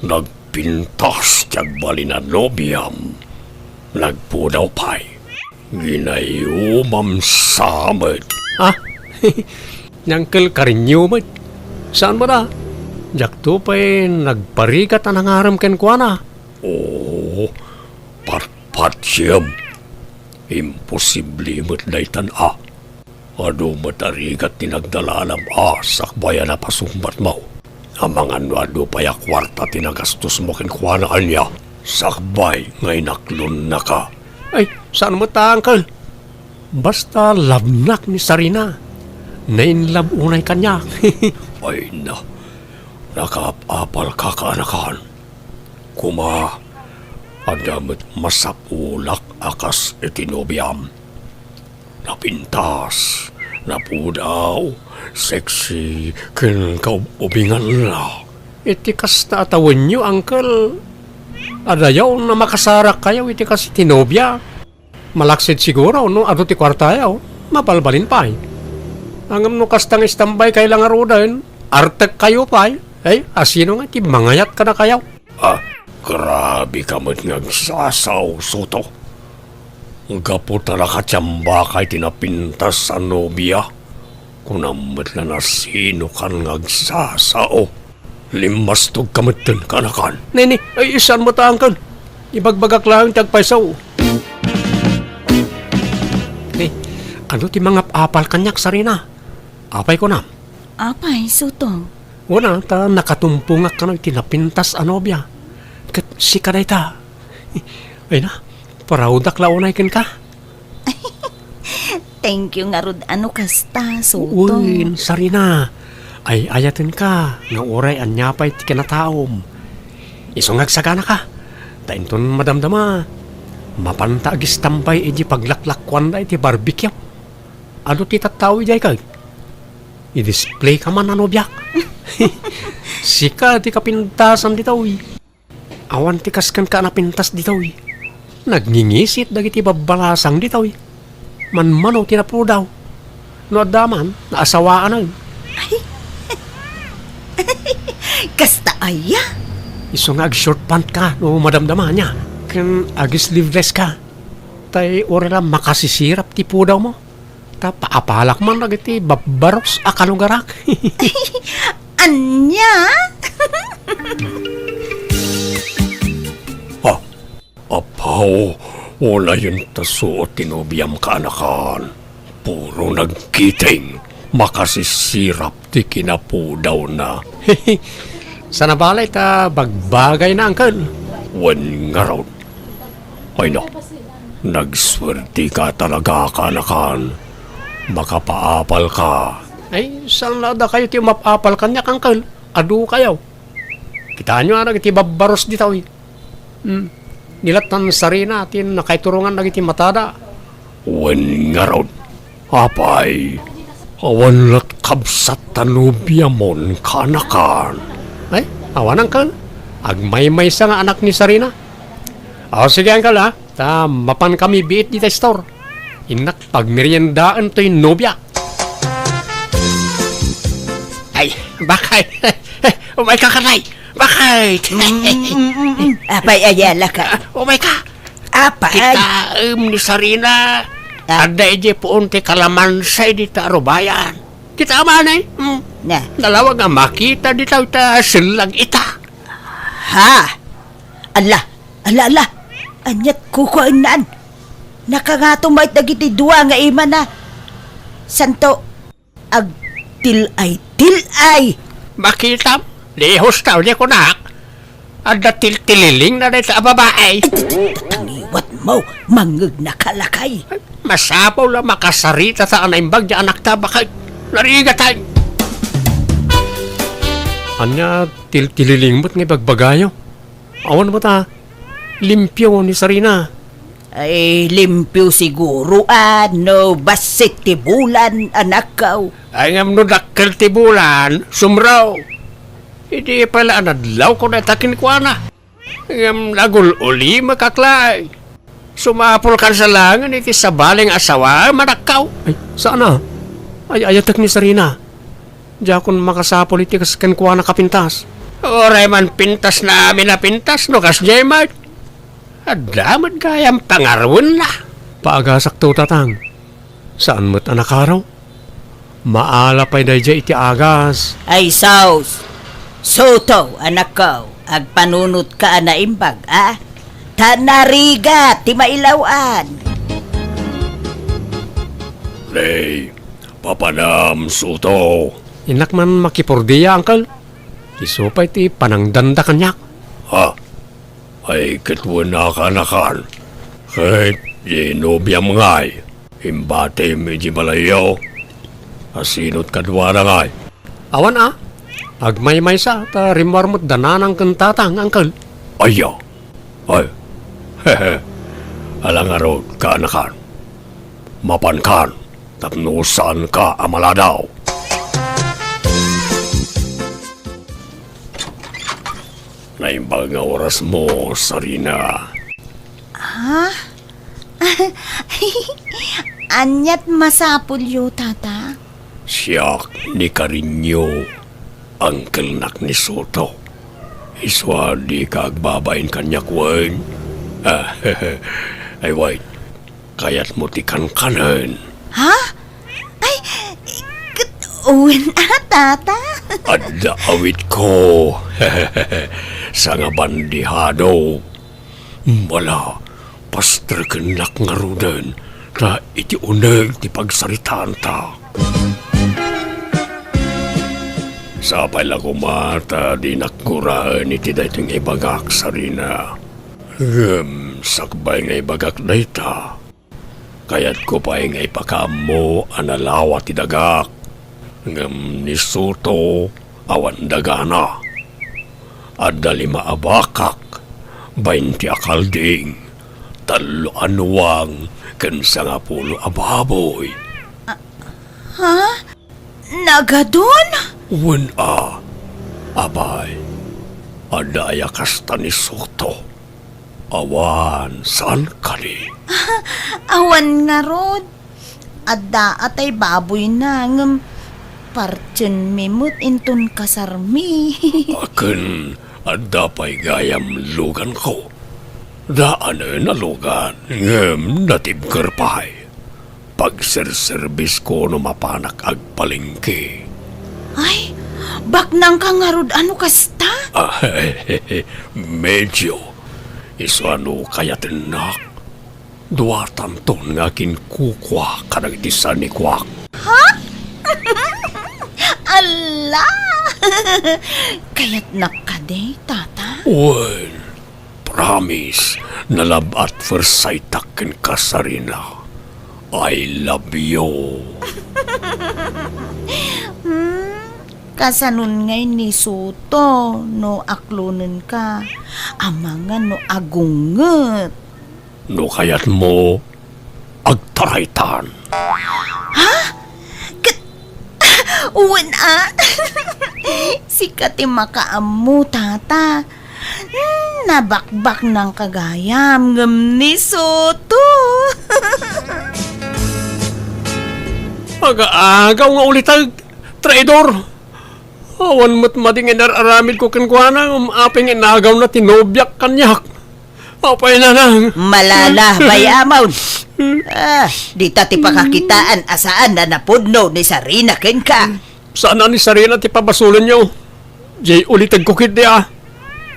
Nagpintas tiagbali na nobyam. Nagpudaw pa'y. Ginayumam samad. Nyangkel karinyumad. Saan ba na? Jakto pa'y nagparikat na nangaram ken kwa na. Oo, patpat siyam. Imposible mo't daytan Ado matarigat tinagdalalam sakbayan na pasumbat mo. Amangan ado pa'y kwarta tinagastos mo ken kwa na anya. Sakbay ngay naklon na ka. Ay, saan mo ta, Uncle? Basta labnak ni Sarina. Nainlab unay kanya. Ay na, nakapapal ka kaanakan. Kuma, adamit masapulak akas itinobiyam. Napintas, napudaw, sexy, kinkaubingan na. Itikas na atawan nyo, Uncle. Adayaw na makasarak kayo, itikas tinobya. Malaksid siguro, no? Ado ti kwartayaw, mapalbalin pa. Ang no kastang istambay kay lang arudan, artek kayo pa. Ay, asino nga, ti mangayat ka na kayaw. Ah, grabe ka mo't nagsasaw, Soto. Gapo talaga tsamba kay tinapintas sa nobya. Kung namat na sino kan nagsasao. Limastog kamot dun kanakan. Nini, ay isan mo taangkan. Ibagbagak lang tagpaisaw. Eh, ano ti mga apal kanyak Sarina? Apay ko na. Apay, Soto. Wala, ta nakatumpungak ka na tinapintas anobya. Kat si kaday ta. Ay na, paraudak launay kin ka. Thank you nga rod ano kasta, Soto. Uy, Sarina. Ay ayatin ka, nga oray anyapay ti kinataom. Isungag sagana ka. Tainton madamdama. Mapantagis tambay iji paglaklakwan da iti barbecue. Ano ti tatawi jay kag? I-display ka man ano biyak. Sika ti kapintasan ditaw. Awan ti kaskan ka napintas ditaw. Nagngingisit dagiti babalasang ditaw. Manmano tinapo daw. No adaman, naasawaan na. Kasta aya? Iso nga short pant ka, no madamdama niya. Kan agis sleeveless ka. Tay ore lang makasisirap ti pudaw mo. Ta paapalak man nagiti babaros akalugarak. Anya? Ha, apaw, wala yun tasuot tinobiyam ka anakan. Puro nagkiting, makasisirap ti kinapudaw na. Sana balay ta bagbagay na angkan. Wan nga raw. Ay no, nagswerte ka talaga ka anakan. Makapaapal ka. Ay, saan lada kayo ti mapapal kanya kangkal? Adu kayo. Kita nyo nga nagiti babaros ditaw. Nilatan Sarina atin nakaiturungan nagiti matada. Wan nga raw. Apay, awan lat kabsat tanubya mon kanakan. Ay, awan angkal. Agmay-may sa nga anak ni Sarina. O sige angkal ha. Ta mapan kami biit dita store. Inak pagmeriendaan to'y nobya. Ay, bakit? Umay ka kanay. Bakit? Apay ayala ka. Umay ka. Apay. Kita ni Sarina. Ada eje poon te kalamansay di tarubayan. Kita amanay. Na. Dalawa nga makita di tayo ta silang ita. Ha? Ala. Anyat kukuanan. Nakangatumay dagiti duwa nga ima na. Santo, ag tilay. Makita, lihos tao niya kunak. Ada tililing na sa babae. Tangiwat mo, mangag na kalakay. Masapaw lang makasarita sa anaimbag niya anak ta bakit narigatan. Anya, tililing mo't nga bagbagayo. Awan mo ta, limpyo ni Sarina. Ay, limpyo siguro, ano, basit tibulan, anak ka. Ay ngam no dakkel tibulan, sumraw. Hindi pala anadlaw ko na takin ko na. Ngam lagul uli makaklay. Sumapol kan sa langan iti sa baling asawa, manakaw. Ay, saan na? Ay, ayatak ni Sarina. Diya kung makasapol iti kaskan ko na kapintas. Oray man pintas na amin na pintas, no kas jemad. Adamat kayang pangarwan na. Paagasak to tatang. Saan mo't anak araw? Maalapay na dya iti agas. Ay, saus. Soto, anak ko, agpanunot ka na imbag, Tanariga, ti mailawan. Lay, papanam, Soto. Inak man makipordiya, Uncle. Isupay ti panangdanda kanyak. Ha? Ay kitwuna ka nakan. Kahit ginobya ngay. Himbate medyo malayo. Asinot kadwa na ngay. Awan agmay-may sa ta rimarmot dananang kantatang angkal. Ayaw. Ay. Hehe. Alang arod ka nakan. Mapankan. Tapnusan ka amaladaw. Naimbag nga oras mo, Sarina. Anyat masapulyo, tata. Siyak ni Karinyo, Uncle Nak ni Soto. Iswa di kagbabain kanya kwen. Ay wait, kaya't mo ti kanan. Ha? Ay, uwan tata. Adda awit ko. Sa nga bandihado. Wala, pastrikenak nga rudan. Ta iti uneg ti pagsaritaan ta. Sapay lang kumata di nakkuraan iti dayting ibagak Sarina. Sakbay nga ibagak dayta. Kaya't ko pa'y nga ipakamo analawa ti dagak. Ngam ni Soto awan dagana. Adda 5 abakak, 20 akalding, 3 anuwang, ken 10 ababoy. Ha? Nagadon? Wen abay, adaya kasta ni Soto. Awan, saan ka ni? Awan nga rod. Adda atay baboy na ngam partyen mimut intun kasarmi. Aken, adda pa'y gayam lugan ko. Daan na lugan, ngem natibker pa'y. Pagserserbis ko no mapanak agpalingki. Ay, baknang ka nga rod ano kasta? Medyo. Iswano kaya tinak. Duwatan ton nga kinkukwa kanang itisan ni Kwak. Ala! Kaya't nakade, tata? Well, promise na love at first sight akin ka, Sarina. I love you. Kasanun ngay ni Soto, no aklunan ka. Amangan no agunget. No kayat mo, agtaraytan. Uwan Sikat makaamu, tata. Nabakbak ng kagayam ngam ni Soto. Aga-agaw nga ulitag, traidor. Awan mo't madingin aramid ko kankwana, aping inagaw na tinobyak kanyak. Apay na lang. Malala, bayamaw. Di tati pakakitaan asaan na napudno ni Sarina ken ka. Saan na ni Sarina ti pabasulan niyo? Jay ulitag kukit niya.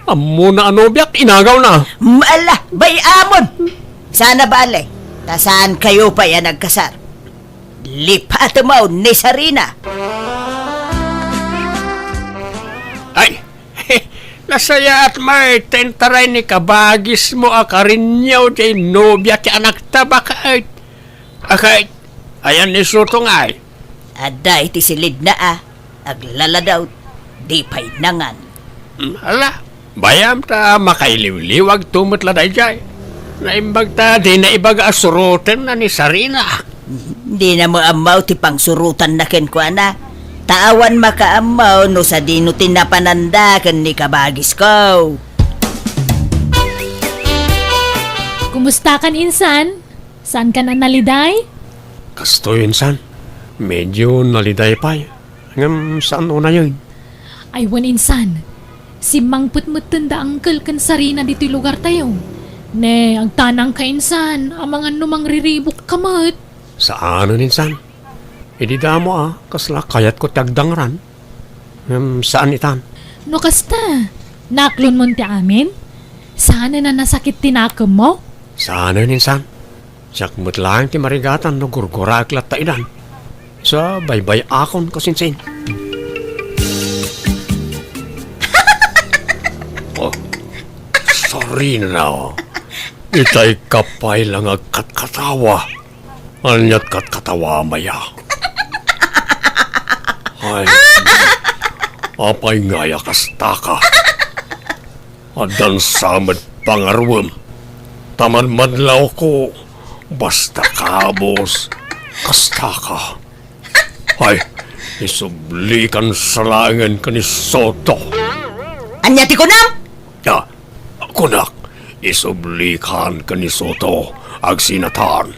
Amo na anobyak, inagaw na. Mala, bayamon. Sana bale, tasaan kayo pa yan nagkasar. Lipat mo ni Sarina. Ay, nasaya at may tentaray ni kabagis mo akarinyaw jay nobya ti anak tabakait. Akait, ayan ni Soto ngay. Ada iti silid na aglala daw, di pa'y nangan. Hala, bayam ta makailiw-liwag tumutla day jay. Naimbag ta di na ibaga asurutin na ni Sarina. Di na mo amaw ti pangsurutan na ken ko na. Tawan makaamaw no sa dino tinapananda ken ni kabagis ko. Kumusta kan insan? Saan ka na naliday? Kasto insan, medyo naliday pa. Ngam saan una yun? Aywan insan. Si Mang Putmutanda Uncle kan Sarina dito lugar tayo. Ne, ang tanang ka insan, ang mga numang riribok kamot. Saan insan? Idi damo kasla kayat ko tagdangran. Saan itan? No kasta, naklon mo ti amin? Saan na nasakit tinakam mo? Saan insan? Siyak mo't lang ti marigatan no gurgura aklat taidan. Sa baybay akon kasinsin. Oh, Sarina, itay kapay lang agkatkatawa. Anyat katkatawa maya. Ay, apay ngaya kastaka. Adan samad pangarwam. Taman madlaw ko, basta kabos, kastaka. Ay, isublikan sa langan ka ni Soto. Anyati ko na! Ya, kunak, isublikan ka ni Soto, agsinatan.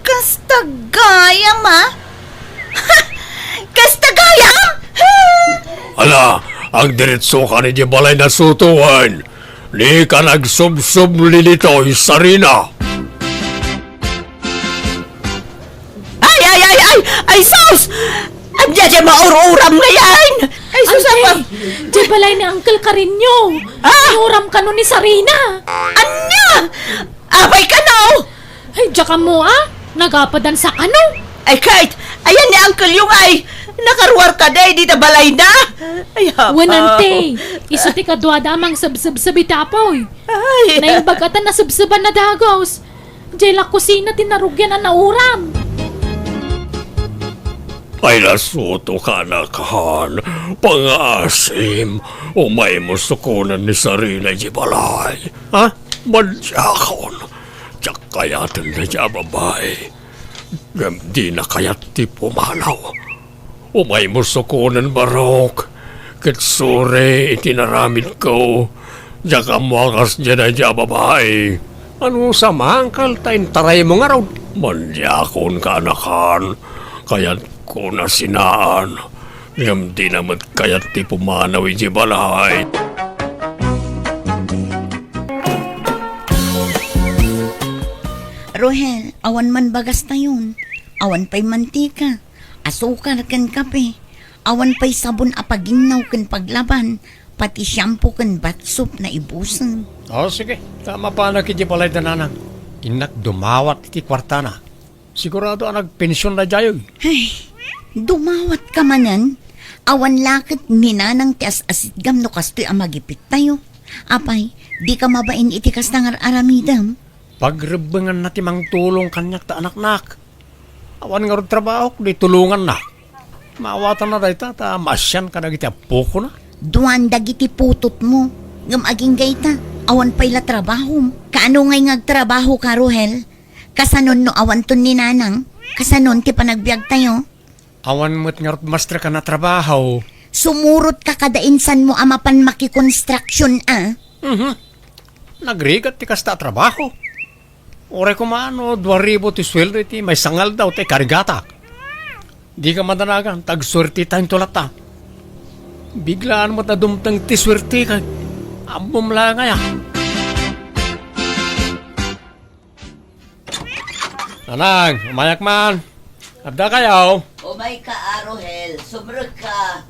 Kasta gayam, ha? Kasta gayam? Ala, ang diretso ka ni Balay na sutuan. Ni ka nagsubsub lilitoy sarina. Ay, sus! Anya siya maur-uram ngayon! Ay, sus, apa? Di balay ni Uncle Carinyo. Iuram ka nun ni Sarina. Anya! Abay ka no! Ay, diya ka mo nagapadan sa ano? Ay, kahit, ayan ni Uncle yung ay, nakaruwar ka day, di na balay na. Ay, hapa. Wanante, iso ti kadwa damang sabsab sa bitapoy. Ay, Naibagatan na sabsaban na dagos. Diya la kusina tinarugyan na nauram. Ay nasuto ka na kahan, pangasim, umay mo sukunan ni Sarina Balay. Ha? Madyakon, tsak kayatan na siya babae. Di na kayat ti pumanaw. Umay mo sukunan barok, kitsure itinaramid ko, tsaka muakas dyan na siya babae. Ano sa mangkal tayo taray mo nga raw? Madyakon ka na kan, kayat ko na sinaan. Ngam di naman kayat ti pumanaw iti balay. Rohel, awan man bagas na yun. Awan pa'y mantika. Asukar kan kape. Awan pa'y sabon apaginaw kan paglaban. Pati shampoo kan batsop na ibusan. Sige. Tama pa na kiti balay dananang. Inak dumawat iti kwartana. Sigurado ang nagpensyon na jayoy. Ay, dumawat ka manan. Awan lakit minanang tias asidgam no kastoy ang magipit tayo. Apay, di ka mabain itikas ng aramidam. Pagrebengan na timang tulong kanyak ta anak-nak. Awan nga rin trabaho, di tulungan na. Maawatan na dahita, ta masyan ka na giti apuko na. Duan dagiti putot mo. Ngam aging gayta, awan pa'y la trabaho. Kaano ngay ngagtrabaho ka, Rohel? Kasanon no awan ton ni nanang? Kasanon ti panagbiag tayo? Awan mo't nga rin master ka na trabaho. Sumurot ka kadainsan mo amapan makikonstruction, Nagrigat ti kasta trabaho. Ore ko maano, 2,000 ti sweldo iti may sangal daw ti karigatak. Di ka madanagan, tag-swerte tayong tulata. Biglaan mo't na dumtang ti swerte ka. Ambom lang nga ya. Nanang, umayak man. Abda kayo. umay ka, Rohel, subrag ka.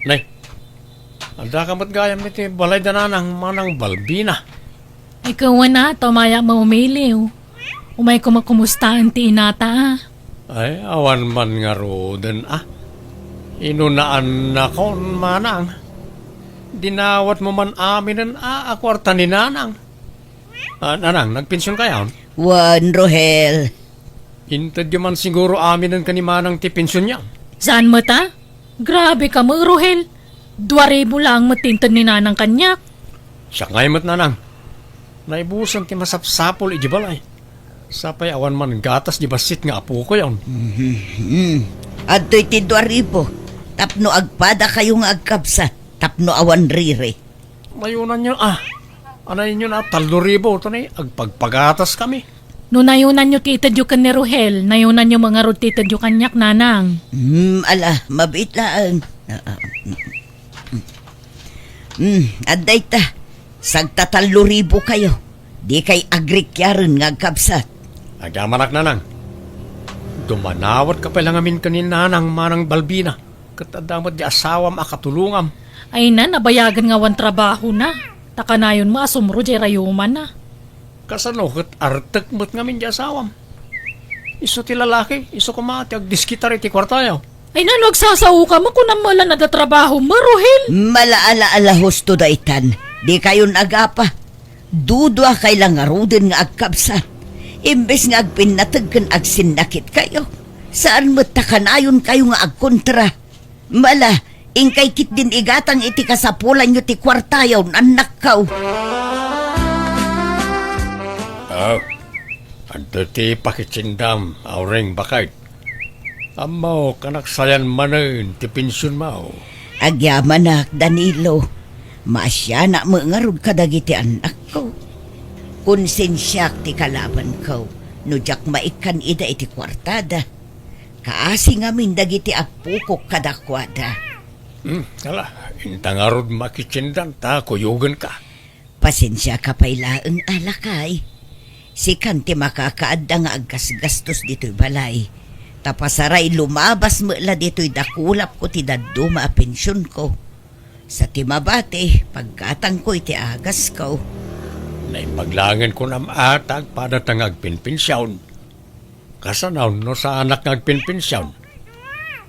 Nay, abda ka mo't gayam iti balay dananang manang balbina. Ikaw na, tumaya maumiliw. Umay kumakumustahan ti inata. Ay, awan man nga roden Inunaan na kon manang. Dinawat mo man amin akwarta ni nanang. Nanang, nagpensyon kayo? Wan, Rohel. Intad yun man siguro amin ka ni manang ti pensyon niya. Saan mo ta? Grabe ka mo, Rohel. 2,000 lang matintad ni nanang kanyak. Siya ngay mat nanang. Naibusan ti masapsapol iji balay. Sapay awan man gatas di basit nga apo ko yun. At to'y ti 2,000. Tapno agpada kayo nga agkapsa. Tapno awan rire. Mayunan nyo Anay nyo na 3,000 ito na agpagpagatas kami. No nayunan nyo titadyo kan ni Rohel, nayunan nyo mga rod titadyo kanyak nanang. Ala, mabit lang. Aday ta. Sagta 3,000 kayo. Di kay agrikyaran nga agkapsat. Agamanak nanang. Dumanawat ka pala ngamin kanin nanang manang balbina. Katadamot di asawam akatulungam. Ay na, nabayagan nga wan trabaho na. Takanayon mo asumro di rayuman na. Kasano kat artek mo't ngamin di asawam. Iso ti lalaki, iso kumati agdiskitar iti kwartayo. Ay nanwagsasaw ka mo kung namala na da trabaho mo, Rohel. Malaala-ala husto daitan. Di kayo nagapa. Dudwa kay lang arudin nga agkabsat. Imbes nga agpinatag kan agsinakit kayo. Saan mo takanayon kayo nga agkontra? Mala, ingkay kit din igatang iti kasapulan nyo ti kwartayaw nanak kaw. Ando ti pakitsindam, aureng bakay. Amaw, kanaksayan manen, ti pensyon mo. Agyaman nak, Danilo. Maasya na mangarod kadagiti anak ko. Konsensyak ti kalaban ko. Nujak maikan ida iti kwartada. Kaasi ngamin dagiti apu ko kadakwada. Kala, intangarod makitsindan, ta kuyugan ka. Pasensya ka pailaang alakay. Sikan ti makakaadda nga aggasgastos dito'y balay. Tapasaray lumabas mo la dito'y dakulap ko ti daduma a pensyon ko. Sa timabate, pagkatang ko iti agas ko. Naipaglangan ko na maatag para tangag pinpinsyawn. Kasanaw no sa anak ngagpinpinsyawn.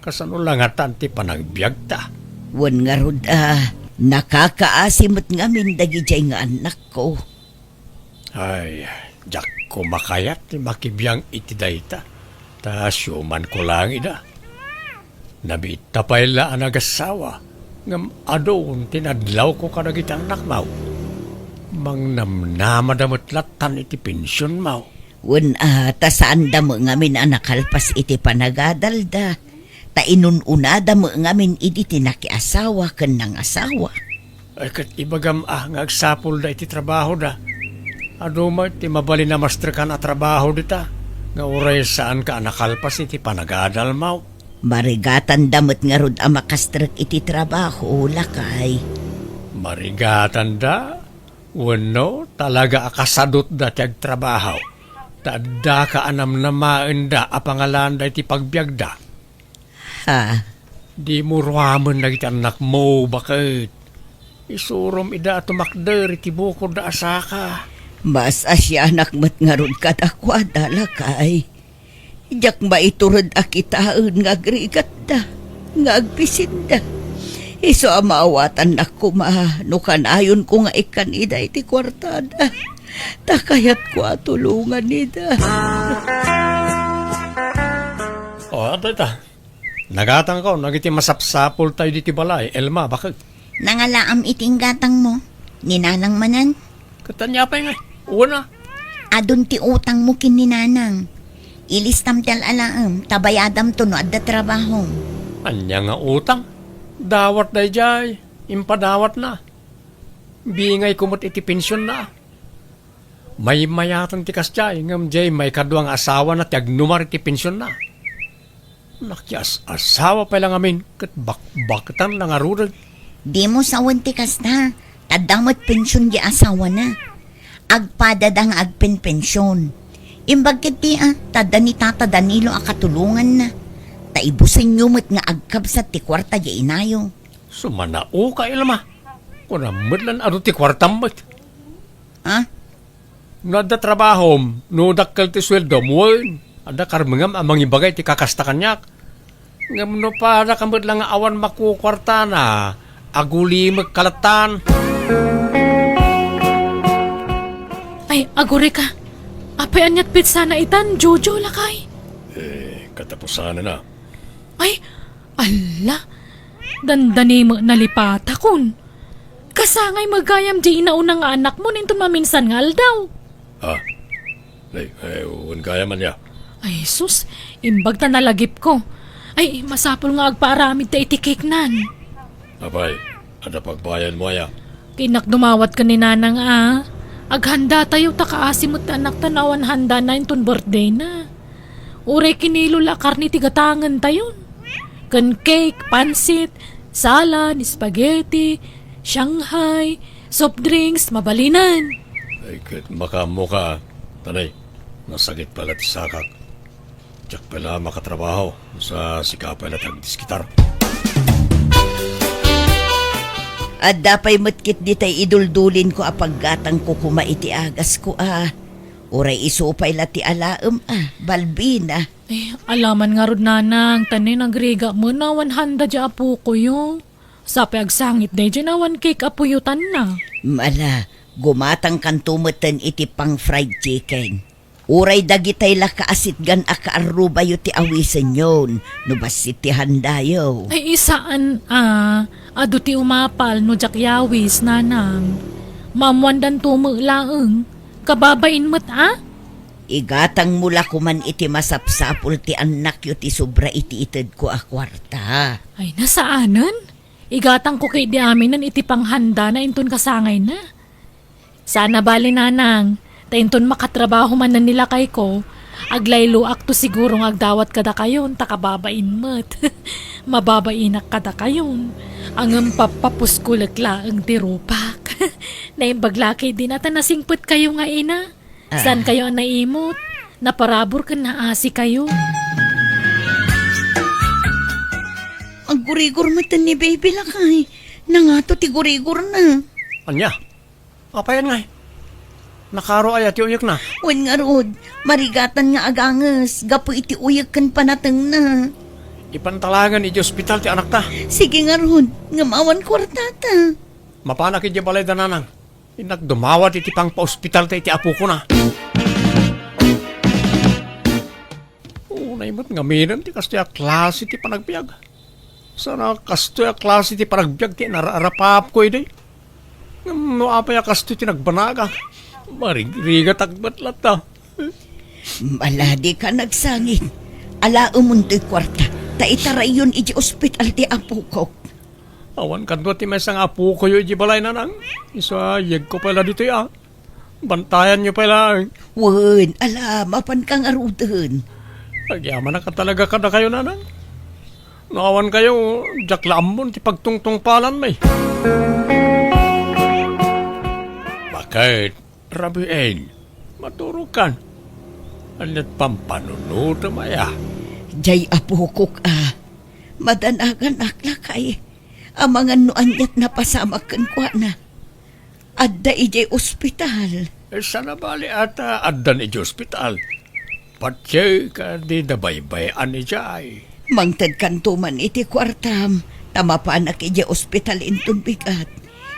Kasano lang atan ti panagbiag ta. Wan nga rod nakakaasimot ngamin dagi jay nga anak ko. Ay, jak ko makayat ti makibiyang iti dayta. Ta syuman ko lang ida. Nabita pa ila ang nagasawa. Ngam adon tinadlaw ko kadagiti anak mau. Mangnamnamadamot latan iti pensyon mau. Wan tasaan da mo ngamin anakalpas iti panagadalda. Ta inununada mo ngamin iti tinakiasawa ken nang asawa. Ay kat ibagam nga agsapol da iti trabaho da. Ado mo ti mabali na master ka na trabaho dita. Nga oray saan ka nakalpas iti panagadal mau. Marigatan damot nga rod ang makastrek iti trabaho, lakay. Marigatan da? Wano, talaga akasadot da ti agtrabaho. Tadda ka anam namaan da a pangalan da iti pagbiag da. Ha? Di mo ruamon na iti anak mo, bakit? Isurom ida tumakder iti bukod da asaka. Mas asya anak mat nga rod kadakwada, lakay. Ijak maiturod akitaon nga agrigat da, nga agpisin da. Iso amaawatan na kumano kanayon ko nga ikanida iti kwartada. Takayat ko atulungan nida. O, ato ita. Nagatang ko, nagiti masapsapol tayo diti balay. Elma, bakit? Nangalaam iting gatang mo. Ninanang manan. Katanya pa nga. Una. Adun ti utang mo kin ninanang. Ilistam tal alaam, tabayadam to no adda trabaho. Anya nga utang? Dawat day jay. Impadawat na. Bingay kumot iti pensyon na. May mayatan ti kasjay. Ngam jay may kaduang asawa na tiagnumar iti pensyon na. Nakyas asawa pa lang amin. Kat bakbaktan lang arurag. Di mo sawan ti kasta. Tadamot pensyon di asawa na. Agpadadang agpenpensyon. Imbagkat ti tada ni Tata Danilo akatulungan na. Taibusin nyo mo't nga agkabsat ti kwarta di inayo. Sumanao ka ilama. Kuna madlan aro ti kwartam mo't. Ha? Nada trabahom, no dakkel ti sweldo mo. Ada karmengam amang ibagay ti kakasta kanyak. Ngam no para kamad lang awan makukwarta na. Aguli magkalatan. Ay, agure ka. Apay anyat pizza na itan, Jojo lakay. Katapusan na. Ay, ala. Dandani mo nalipata kun. Kasangay magayam di inaunang nga anak mo ninton maminsan ngal daw. Uwan kaya man ya. Ay, sus, imbag ta nalagip ko. Ay, masapol nga agpaaramid ta itikik nan. Abay, ada pagbayan mo ya. Kinakdumawat ka ni nanang Aghanda tayo takaasimot anak tanawan handa na inton birthday na. Ure kinilo la karni tigatangan tayon. Kan cake, pansit, salad, spaghetti, Shanghai, soft drinks, mabalinan. Ay, kat makamuka. Tanay, nasagit pala ti sakak. Diyak pala makatrabaho sa sikapay na tagdiskitar. At dapay matkit di tay iduldulin ko apaggatang ko kumaiti agas ko Uray isupay la ti alaem balbina. Alaman nga rod nanang, tanay nagriga mo na 100 dya apo ko yung. Sapi agsangit day dyan na 1 cake apuyutan na. Mala, gumatang kan tumatan iti pang fried chicken. Uray dagitay la kaasit gan akaaruba yu ti awisan yon. No basit ti handayo. Ay isaan ado ti umapal no jakyawis nanang. Mamwandan tumulaeng, kababain mo't Igatang mula kuman iti masapsapul ti anak yu ti sobra iti ited ko a kwarta. Ay nasaanan? Igatang ko kay di amin nan iti panghanda na inton kasangay na. Sana bali nanang, ta inton makatrabaho man na nila kay ko, aglaylo akto sigurong agdawat kada kayon, takababain mo't. Mababainak kada kayon. Ang papapuskulak laang tirupak. Naimbaglaki din ata nasingput kayo nga ina. Saan kayo ang naimot? Naparabor ka na asi kayo. Ang gurigor matan ni baby lakay. Nangato ti gurigor na. Anya? Apa yan nga? Nakaro ay ati uyak na. Wen nga rod, marigatan nga aganges. Gapo iti uyak kan panateng na. Ipantalagan iti ospital ti anak ta. Sige nga rod, nga mawan kwartata. Mapanak iti balay dananang. Inagdumawat iti pang pa-ospital ta iti apo ko na. Naimot nga minan ti kastoy a klase ti panagbiag. Sana kastoy a klase ti panagbiag ti nararapap ko ide. No apay a kastoy ti nagbanaga. Marigriga tagbat lata. Maladi ka nagsangin. Ala umunto'y kwarta. Ta itarayon iti ospital ti apo ko. Awan kadwa ti may sang apo ko yu iti balay nanang. Isa yeg ko pala dito ya. Bantayan nyo pala. Wen, ala, mapan kang arudan. Nagyaman na ka talaga kada kayo nanang. Naawan kayo, jaklamon ti pagtungtong palan may. Bakit, Rabiel, maturo kan. Alat pampanunuto maya. Jay apukok madanagan aklakay. Amangan no anyat na pasamakan kwa na. Adda ijay ospital. Sana bali ata addan ijay ospital. Patsay ka di dabaybayan ijay. Mangtad kantuman iti kwartam. Tamapanak ijay ospital intun bigat.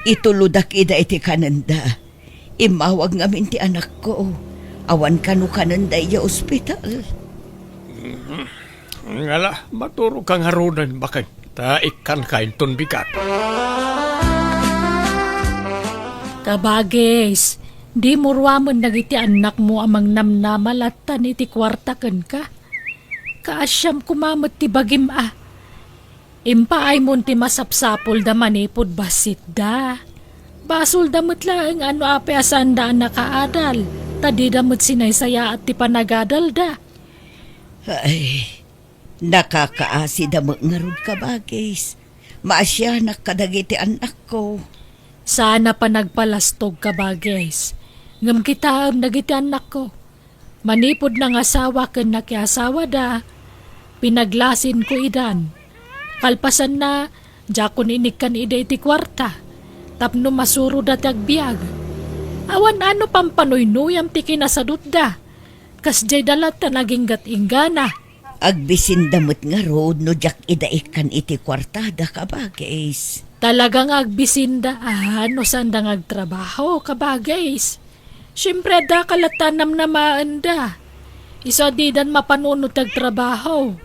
Ituludak ida iti kananda. Imawag ngamin ti anak ko. Awan kanu kananda ijay ospital. Ngala, maturo kang harunan bakit ta ikan kain ton bigat. Kabagis, di murwamon nagiti anak mo amang namnamalatan iti kwartaken ka. Kaasyam kumamot ti bagim Impaay mon ti masapsapol da manipod basit da. Basol damot lang ano ape asanda nakaadal. Tadi damot sinaysaya at ti panagadal da. Ay, nakakaasi da ngarud ka bagis. Maasyanak kadagiti anak ko. Sana pa nagpalastog ka bagis. Ngam kita nagiti anak ko. Manipod ng asawa ken nakiasawa da. Pinaglasin ko idan. Kalpasan na, jakon inikan ida iti kwarta. Tapno masuro da tagbiag. Awan ano pampanoy-noyam ti kinasadot da. Kasjay dalat na naging gatinggana. Agbisin damot nga road no jak idaikan iti kwartada ka bagis. Talagang agbisindaan no sandang agtrabaho ka bagis. Siyempre da kalatanam na maanda. Isa di dan mapanunod agtrabaho.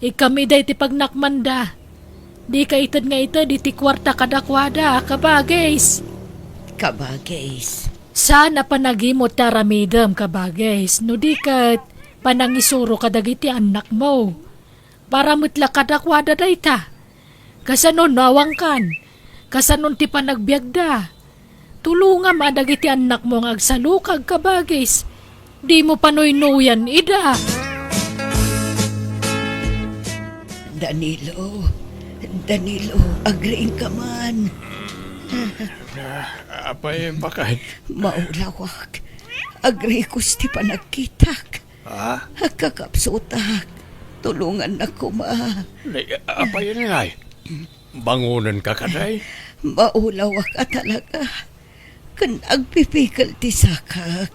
Ikami da iti pagnakmanda. Di ka itad nga itad iti kwarta kadakwada ka bagis. Kabagis. Sana panagimot taramidam ka bagis. No di kat panangisuro kadagiti anak mo. Para mutla kadakwada da ita. Kasanon nawang kan. Kasanon ti panagbiagda. Tulunga madagiti anak mo ang agsalukag ka bagis. Di mo panoy-nuyan ida. Danilo, agreeing ka man. Apay bakit? Maulawak. Agree ko sti panagkitak. Kakapsutak. Tulungan na ko Apay nga bangunan ka kaday? Maulawak ka talaga. Kan agpipikal ti sakak.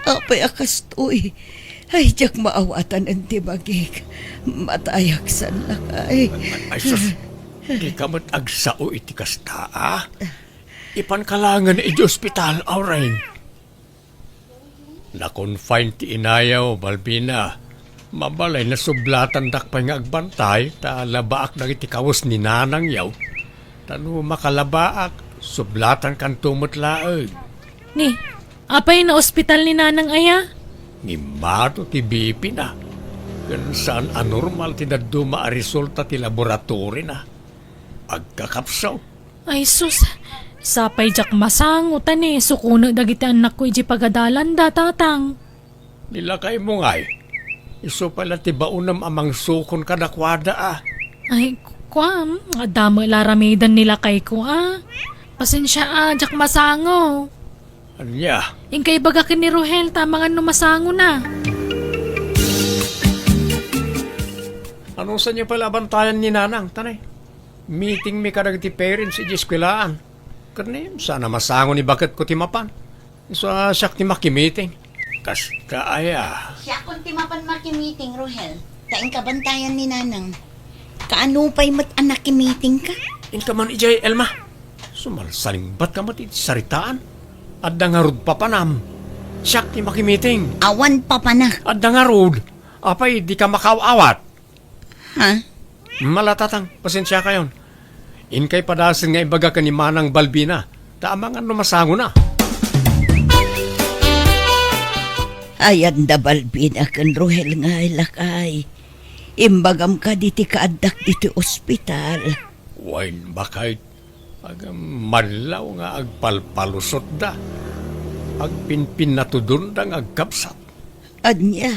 Apay akastoy. Ay, jak maawatan ang tibagik. Matayak san lakay. Ay, sus, di ka mag-agsao iti kasta, ah? Ipankalangan iti ospital, Aureng. Na-confine ti inayaw, Balbina. Mabalay na sublatan dakpay nga agbantay, ta labaak na iti kawas ni nanang yaw. Tano makalabaak, sublatan kan tumutlaag. Ni, apay na ospital ni Nanang Aya? Ngimado ti BP na. Gan saan anormal ti naduma a resulta ti laboratory na. Agkakapsaw. Ay sus, sapay jak masangutan sukuno dagiti anak ko iji pagadalan da tatang. Nilakay mo ngay. Iso pala ti baunam amang sukon kadakwada ah. Ay, kwam, adamo laramidan nila kay ko Pasensya jak masango. Anya, Ingkay bagakin ni Rohel tamangan no masango na. anong sa niyo pala bantayan ni Nanang, tanay? Meeting mi kadag ti parents iji eskwelaan. Karni, sana masango ni bakit ko ti mapan. Isa siyak ti makimiting. Kas kaaya. Siya kung timapan makimiting, Rohel. Taing kabantayan ni Nanang. Kaano pa'y mat anak meeting ka? Inka man ijay, Elma. Sumalsaling ba't ka iti saritaan? At dangarod pa panam. Siyak ti makimiting. Awan pa na. At dangarod. Apay, di ka makawawat. Ha? Malatatang, pasensya kayon. Inkay padasin nga ibaga ka ni Manang Balbina. Tamang ano masango na. Ayan da Balbina kan Rohel nga lakay. Imbagam ka diti kaadak diti ospital. Wain bakay. Madlaw nga agpalpalusot da. Agpinpin na tudun dang agkapsat. Anya,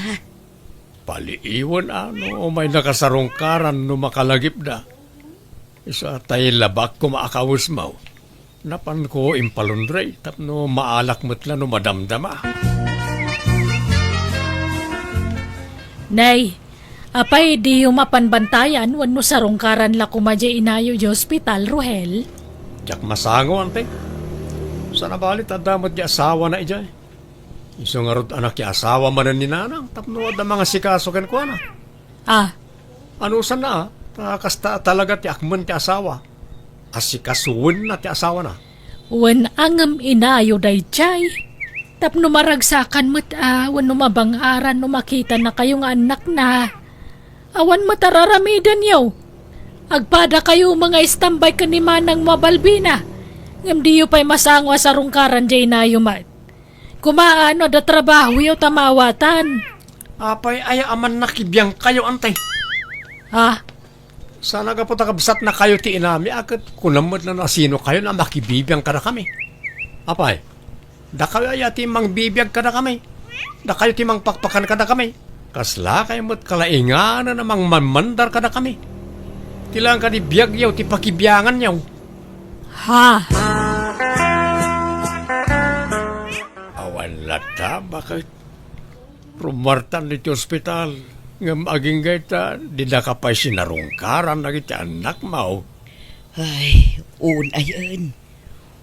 Paliiwan ano may nakasarungkaran no makalagip da. Isa tayo labak ko maakawis mo. Napan ko impalundray tapno maalak matla no madamdama. Nay, apay di mapanbantayan wano sarungkaran la kumadya inayo di hospital, Rohel. Jak masango ante. Sana balit adamot di asawa na ijay. Iso nga rod anak ya asawa manan ni Nanang tapno ada mga sikaso ken ko na. Ano sana kasta talaga ti akman ti asawa. Asikasuwen na ti asawa na. Wen angam inayo day chay. Tapno maragsakan mo't wan mabangaran no makita na kayong anak na. Awan matararamidan yaw. Agpada kayo mga istambay ka ni Manang Mabalbina. Ngam diyo pa'y masango sa rungkaran jay na yumat. Kumaano da trabaho yaw tamawatan. Apay ay aman nakibiyang kayo antay. Sana ka po takabsat na kayo ti inami akit kunamot na sino kayo na makibibiyang ka na kami. Apay, da kayo ay timang bibiyag ka na kami. Da kayo timang pakpakan ka na kami. Kasla kayo mo't kalaingan na namang manmandar ka na kami. Tilang ka di biyag yaw, ti pakibiyangan yaw. Awan lata, bakit? Rumartan dito ospital. Ngam aging gaita, di na ka pa'y sinarungkaran na kita anak mo. ay, una yun.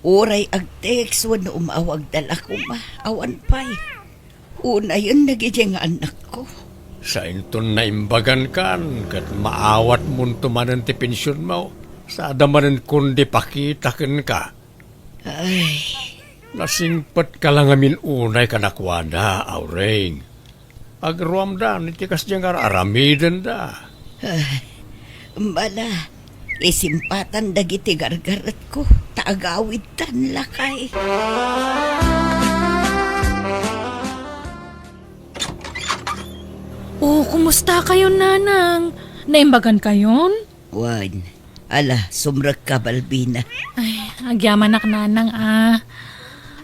Oray ag text wano umawag dala ko awan pa'y. Una yun nagiging anak ko. Sa inton na imbagan kan, kat maawat mo tumanan ti pensyon mo. Sa adamanan kundi pakitakin ka. Ay, Nasingpat ka lang amin unay kanakwada, Aureng. Agruam da, nitikas diyang aramidan da. Bala, isimpatan dagiti gargarat ko. Taagawid tan lakay. Kumusta kayo, Nanang? Naimbagan kayon? Wan, ala, sumrak ka Balbina. Ay, agyaman ak Nanang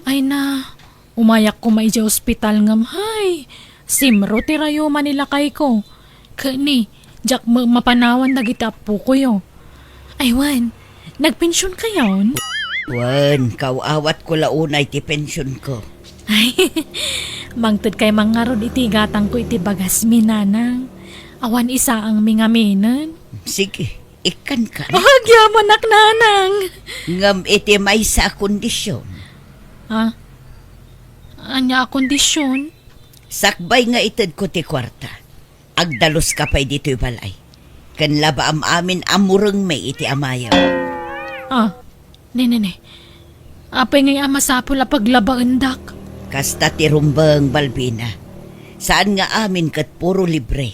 Ay na, umayak ko maija ospital ngam. Hay, simro tirayo manila kay ko. Kani, jak mapanawan na gitapo ko yo. Ay wan, nagpensyon kayon? Wan, kawawat ko launay ti pensyon ko. Ay, mangtod kay mangarod iti gatang ko iti bagas mi, Nanang. Awan isa ang mingaminan. Sige, ikan ka. Agyaman ak Nanang. Ngam iti may sa kondisyon. Anya kondisyon? Sakbay nga itad ko ti kwarta. Agdalos ka pa'y dito'y balay. Kan laba amin amureng may iti amayaw. Ne. Apay ngay amasapol a paglabaendak. Kasta ti rumbang Balbina. Saan nga amin kat puro libre.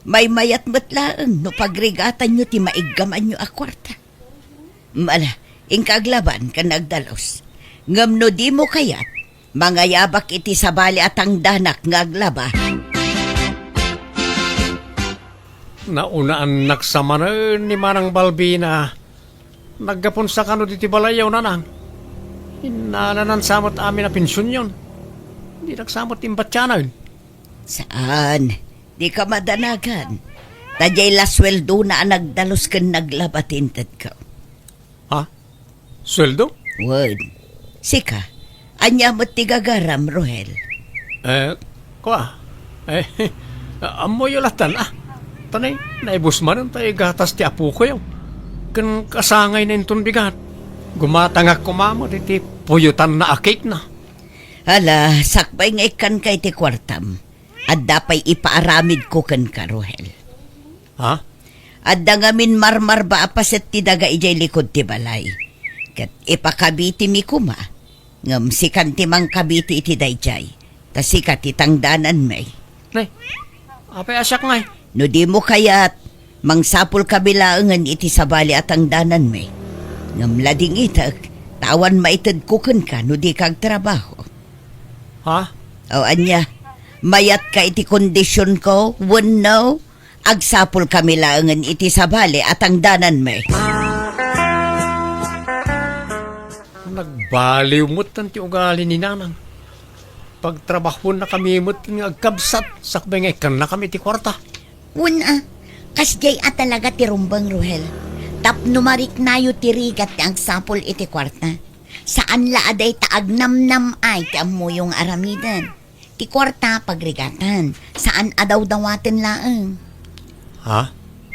May mayat matlaang no pagrigatan nyo ti maiggaman nyo a kwarta. Mala, ingkaglaban ka nagdalos. Ngam no di mo kayat, mga yabak iti sabali at ang danak ngaglaba. Naunaan naksama na ni Manang Balbina. Naggapon sa kano diti balayaw nanang. Inananan samot amin na pensyon yun. Di nagsamot imbatyanan. Saan? Di ka madanagan. Tadyay lasweldo na nagdalos kan naglabatintad ka. Ha? Sweldo? Word. Sika, anya mo't tigagaram, Rohel. Amoy ulatan Tanay, naibus man tayo gatas ti apo ko yun. Kan kasangay na inton bigat. Gumatangak kumamo ti puyutan na akik na. Hala, sakbay nga ikan kay ti kwartam. At dapay ipaaramid ko kan ka, Rohel. Ha? At dangamin marmar ba apaset ti daga ijay likod ti balay. Kat ipakabiti mi kuma. Ngam sikan ti mang kabiti iti dayjay. Tas sikat itangdanan may. Nay, apay asyak ngay. No di mo kayat, mangsapul kabilaangan iti sabali at ang danan may. Ngam lading itag, tawan maitad kukan ka no di kag trabaho. Ha? O anya, mayat ka iti kondisyon ko, no? Agsapul kamilaangan iti sabali at ang danan may. Nagbaliw mo't ti ugali ni nanang. Pagtrabaho na kami mo't nga agkabsat, sakbay nga ikan na kami ti kwarta. Una, kasjay at talaga ti rumbang, Rohel. Tapnumarik nayo ti rigat ti ang sapol iti kwarta. Saan laaday taagnamnam ay ti amuyong aramidan. Ti kwarta pagrigatan. Saan adaw dawaten laeng. Ha?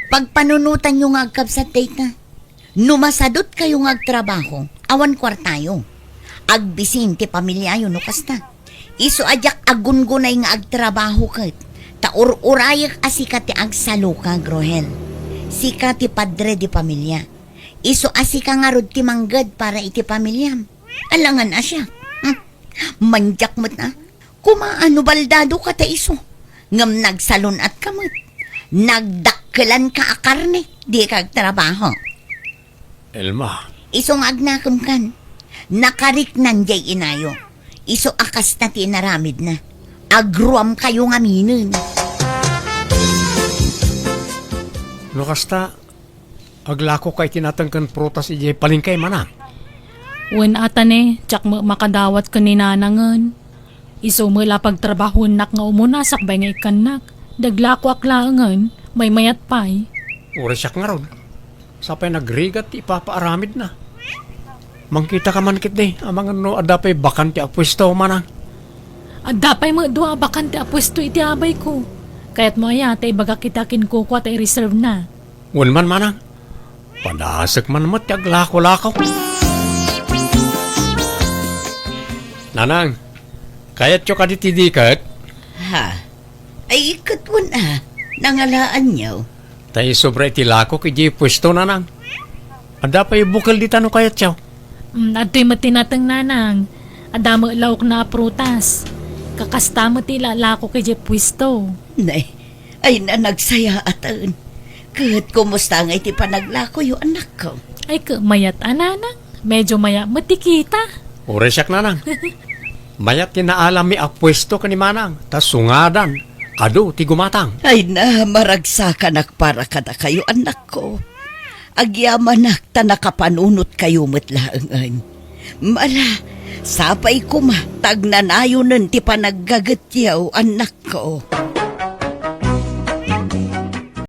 Pagpanunutan nyo nga agkabsat data. Numasadot kayo nga agtrabaho. Awan kwartayo. Agbisin ti pamilyayo no kasta. Iso ajak agungunay nga agtrabaho kat. Taur-urayak asika ti agsalukag, Rohel. Sika ti padre di pamilya. Iso asika nga rod ti manggad para iti pamilyam. Alangan asya. Manjak mo't na. Kumaano baldado ka ta iso. Ngam nagsalon at kamot. Nagdakkelan ka akarne. Di kag trabaho. Elma. Iso nga agnakam kan. Nakariknan jay inayo. Iso akas na ti naramid na. Agruam kayo nga minin. No kasta, aglako kay tinatangkan protas ije palingkay manang. Wen atane, tsak makadawat ka ni nanangan. Iso mula pagtrabahon nak nga umuna sakbay nga ikanak. Daglako aklaangan, may mayat pay. Uresyak nga ron. Sapay nagrigat ipapaaramid na. Mangkita ka man kit di, amang no adapay bakan ti apwesto manang. At dapay mo doa bakante apwesto iti abay ko. Kaya't mo ayate baga kita kinkukwa tay reserve na. Wan man manang. Padasag man mo ti aglako-lakaw. Nanang, kayat yo ka ditidikat? Ha? Ay ikatwan nangalaan niyo. Tay sobra iti lako kiji pwesto nanang. Adapay bukal di tano kayat yaw. Adto'y matinatang nanang. Adamo lawak na prutas. Kakasta mo tila lako kay Jepwisto. Nay, ay na nagsaya atan. Kahit kumusta nga iti panaglako yung anak ko. Ay mayat ananang. Medyo maya matikita. Uresyak nanang. Mayat tinaalam mi apwesto ka ni manang. Tas sungadan. Ado ti gumatang. Ay na, maragsakan para kada kayo anak ko. Agyaman ta nakapanunot kayo matlaangan. Mala, sapay kuma, tagnanayo nun ti panaggagatyaw anak ko.